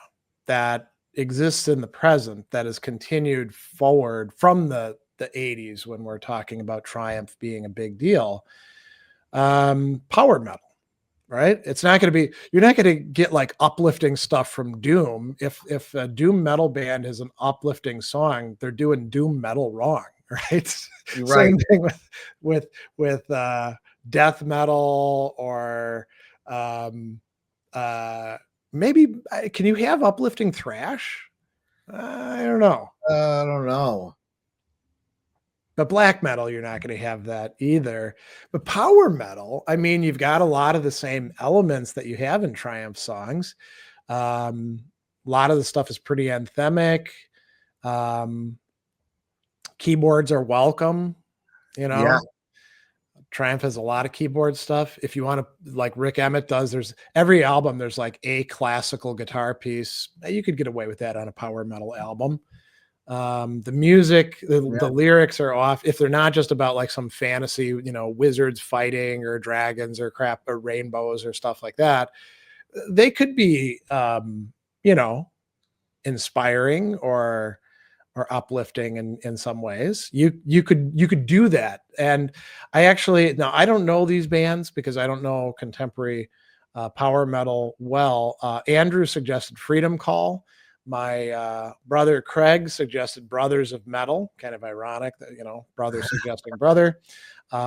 that exists in the present that has continued forward from the 80s when we're talking about Triumph being a big deal, power metal, right? It's not going to be, you're not going to get like uplifting stuff from Doom. If a Doom metal band is an uplifting song, they're doing Doom metal wrong, right? right. Same thing with death metal or um maybe can you have uplifting thrash? I don't know. I don't know. But black metal, you're not going to have that either. But power metal, I mean, you've got a lot of the same elements that you have in Triumph songs. A lot of the stuff is pretty anthemic. Um, Keyboards are welcome. Yeah, Triumph has a lot of keyboard stuff. If you want to, like Rick Emmett does, there's every album, there's like a classical guitar piece. You could get away with that on a power metal album. The music, the yeah, lyrics are off. If they're not just about like some fantasy, wizards fighting or dragons or crap or rainbows or stuff like that, they could be, inspiring or uplifting in some ways. You could do that. And I don't know these bands because I don't know contemporary power metal well. Andrew suggested Freedom Call. My brother Craig suggested Brothers of Metal. Kind of ironic that brother suggesting brother.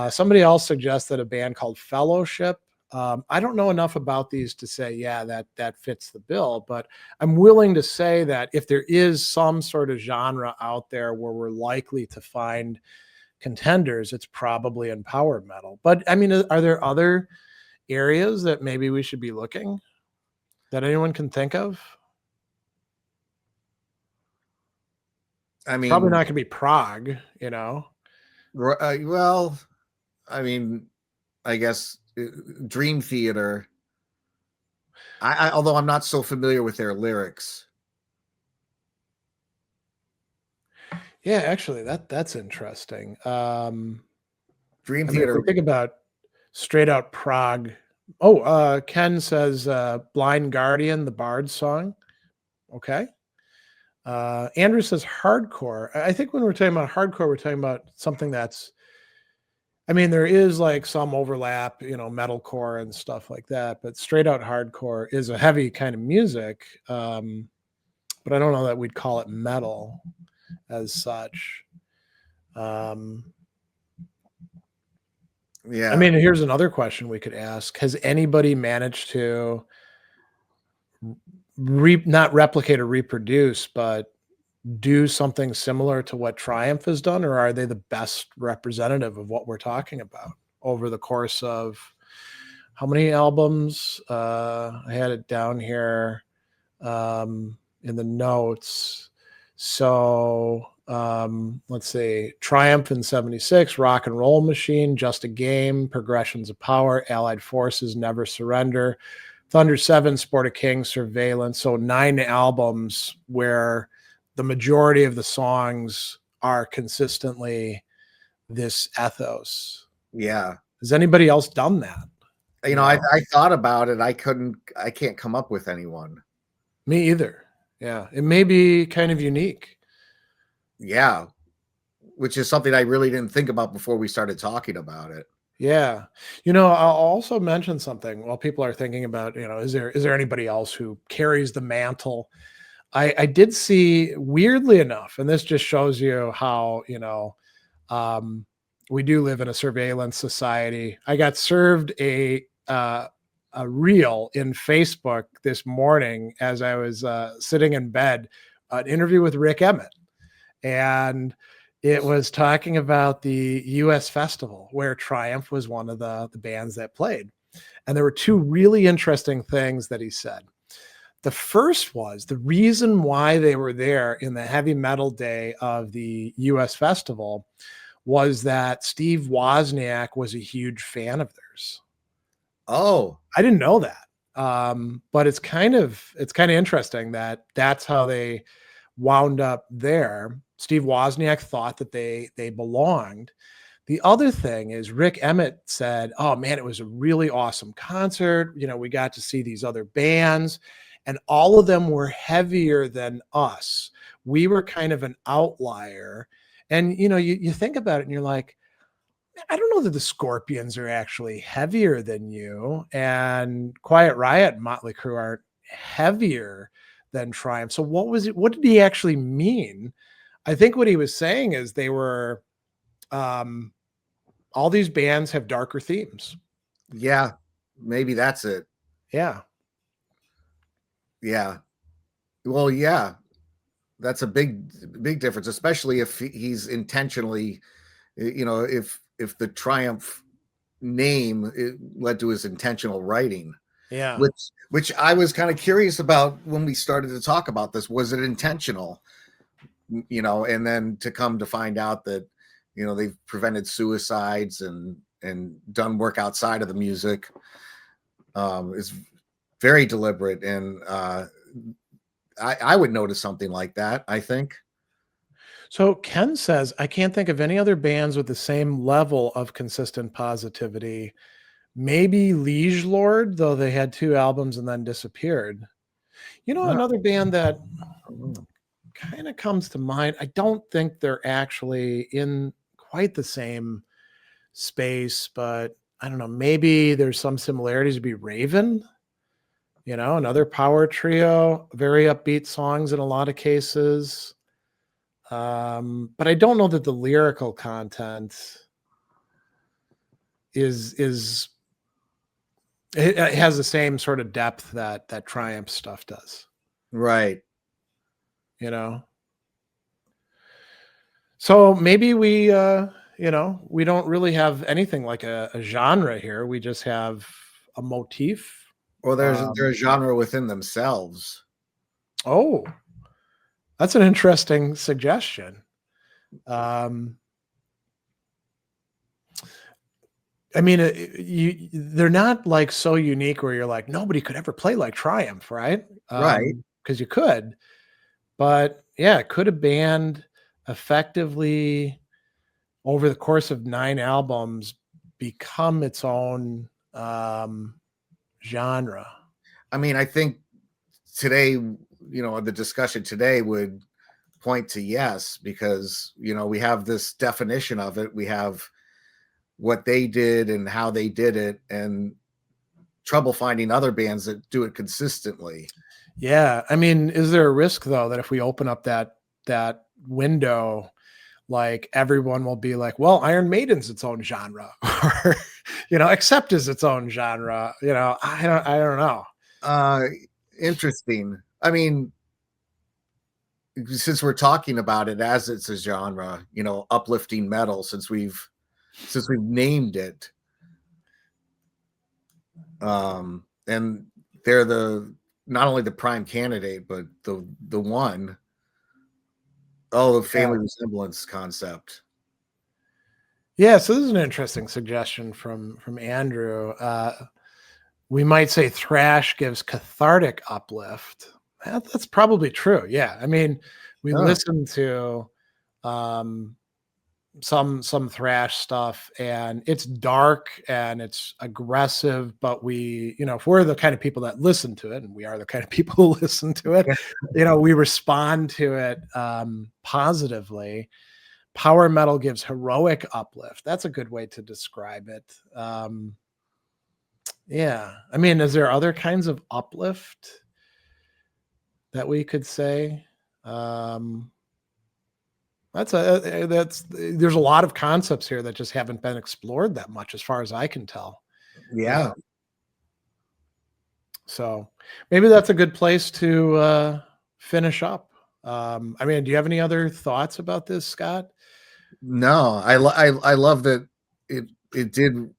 Somebody else suggested a band called Fellowship. I don't know enough about these to say, yeah, that fits the bill, but I'm willing to say that if there is some sort of genre out there where we're likely to find contenders, it's probably in power metal. But I mean, are there other areas that maybe we should be looking that anyone can think of? I It's probably not mean, going to be prog, you know? well, I mean, I guess Dream Theater. Although I'm not so familiar with their lyrics. Yeah, actually, that's interesting. Dream I mean, if we Theater. think about straight out prog, oh, Ken says Blind Guardian, the Bard song. Okay. Andrew says hardcore. I think when we're talking about hardcore, we're talking about something that's, I mean, there is like some overlap, metalcore and stuff like that, but straight out hardcore is a heavy kind of music. But I don't know that we'd call it metal as such. Um, I Yeah. mean, here's another question we could ask. Has anybody managed to not replicate or reproduce, but do something similar to what Triumph has done, or are they the best representative of what we're talking about over the course of how many albums? I had it down here in the notes. So let's see: Triumph in '76, Rock and Roll Machine, Just a Game, Progressions of Power, Allied Forces, Never Surrender, Thunder 7, Sport of Kings, Surveillance. So 9 albums where the majority of the songs are consistently this ethos. Yeah. Has anybody else done that? I thought about it. I can't come up with anyone. Me either. Yeah. It may be kind of unique. Yeah. Which is something I really didn't think about before we started talking about it. Yeah. I'll also mention something while people are thinking about, is there anybody else who carries the mantle? I did see, weirdly enough, and this just shows you how, um, we do live in a surveillance society. I got served a reel in Facebook this morning as I was sitting in bed, an interview with Rick Emmett, and it was talking about the U.S. festival where Triumph was one of the bands that played, and there were 2 really interesting things that he said. The first was the reason why they were there in the heavy metal day of the US festival was that Steve Wozniak was a huge fan of theirs. Oh, I didn't know that. But it's kind of interesting that that's how they wound up there. Steve Wozniak thought that they belonged. The other thing is Rick Emmett said, "Oh man, it was a really awesome concert. We got to see these other bands and all of them were heavier than us. We were kind of an outlier." And you think about it and you're like, I don't know that the Scorpions are actually heavier than you, and Quiet Riot and Motley Crue aren't heavier than Triumph. So what did he actually mean? I think what he was saying is they were um all these bands have darker themes. yeah. Maybe that's it. Yeah. Yeah. Well, yeah. That's a big difference, especially if he's intentionally, if the Triumph name led to his intentional writing, Yeah. which I was kind of curious about when we started to talk about this. Was it intentional? And then to come to find out that they've prevented suicides and done work outside of the music is very deliberate, and I would notice something like that, I think. So Ken says, I can't think of any other bands with the same level of consistent positivity. Maybe Liege Lord, though they had 2 albums and then disappeared. Huh. Another band that kind of comes to mind. I don't think they're actually in quite the same space, but I don't know. Maybe there's some similarities to be Raven, another power trio, very upbeat songs in a lot of cases. But I don't know that the lyrical content is It has the same sort of depth that Triumph stuff does, Right. you know? So maybe we don't really have anything like a genre here. We just have a motif. Or they're Um, a genre within themselves. oh, that's an interesting suggestion. Um, I mean, they're not like so unique where you're like nobody could ever play like Triumph, right? Right. Because you could, but yeah, could a band effectively over the course of 9 albums become its own genre? I mean, I think today, the discussion today would point to yes, because, we have this definition of it. We have what they did and how they did it, and trouble finding other bands that do it consistently. Yeah, I mean, is there a risk though that if we open up that window, like everyone will be like, well, Iron Maiden's its own genre, or Accept is its own genre. I don't know. Uh, Interesting. I mean, since we're talking about it as it's a genre, uplifting metal, since we've named it, and they're the not only the prime candidate, but the one. Oh, the Yeah. family resemblance concept. Yeah, so this is an interesting suggestion from Andrew. We might say thrash gives cathartic uplift. That's probably true. Yeah, I mean, we Huh. listen to um, some thrash stuff, and it's dark and it's aggressive. But if we're the kind of people that listen to it, and we are the kind of people who listen to it, we respond to it positively. Power metal gives heroic uplift. That's a good way to describe it. Yeah. I mean, is there other kinds of uplift that we could say? Um, there's a lot of concepts here that just haven't been explored that much as far as I can tell. Yeah. So maybe that's a good place to finish up. I mean, do you have any other thoughts about this, Scott? No, I love that it did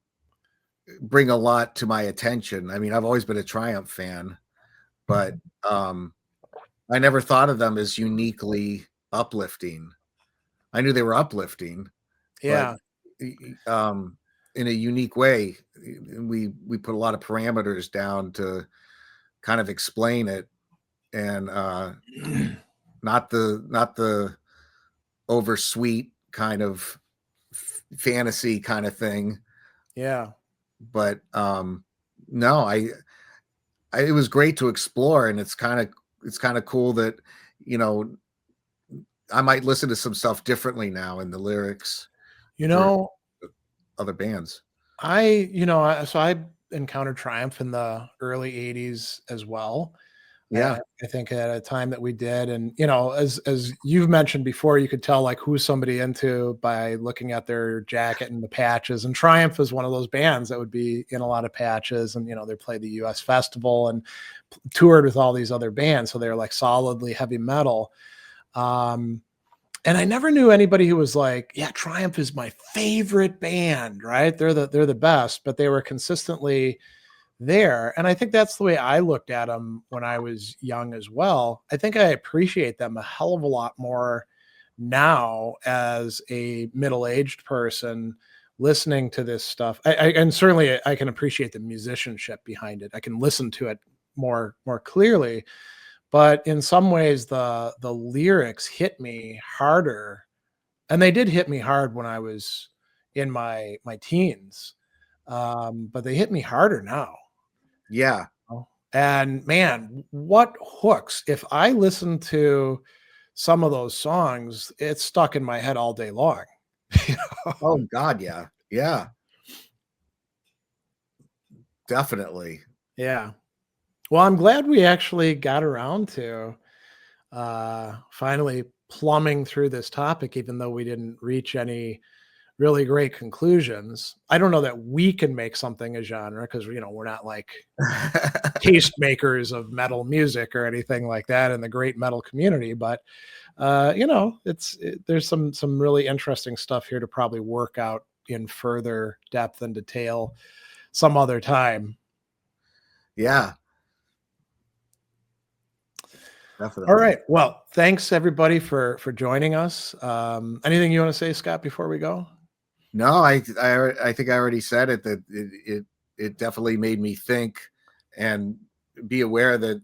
bring a lot to my attention. I mean, I've always been a Triumph fan, but I never thought of them as uniquely uplifting. I knew they were uplifting, but Yeah. in a unique way. We put a lot of parameters down to kind of explain it, and not the oversweet kind of fantasy kind of thing. Yeah. But no, it was great to explore, and it's kind of cool that you know I might listen to some stuff differently now in the lyrics You for know, other bands. so I encountered Triumph in the early 80s as well. I Yeah, I think at a time that we did, and as you've mentioned before, you could tell like who's somebody into by looking at their jacket and the patches. And Triumph is one of those bands that would be in a lot of patches, and they played the U.S. festival and toured with all these other bands, so they're like solidly heavy metal. Um, and I never knew anybody who was like, "Yeah, Triumph is my favorite band." Right? They're the best, but they were consistently there. And I think that's the way I looked at them when I was young as well. I think I appreciate them a hell of a lot more now as a middle-aged person listening to this stuff. And certainly I can appreciate the musicianship behind it. I can listen to it more clearly. But in some ways, the lyrics hit me harder, and they did hit me hard when I was in my teens. But they hit me harder now. yeah, Oh, and man, what hooks. If I listen to some of those songs, it's stuck in my head all day long. You know? oh god, yeah, yeah, definitely. Yeah. Well, I'm glad we actually got around to finally plumbing through this topic, even though we didn't reach any really great conclusions. I don't know that we can make something a genre because, you know, we're not like tastemakers of metal music or anything like that in the great metal community, but you know, there's some really interesting stuff here to probably work out in further depth and detail some other time. Yeah, All definitely. right. Well, thanks everybody for joining us. Anything you want to say, Scott, before we go? No, I think I already said it, that it definitely made me think and be aware that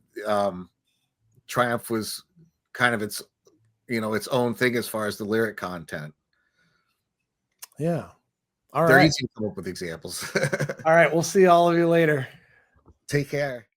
Triumph was kind of its, you know, its own thing as far as the lyric content. Yeah. All They're right. easy to come up with examples. All right. We'll see all of you later. Take care.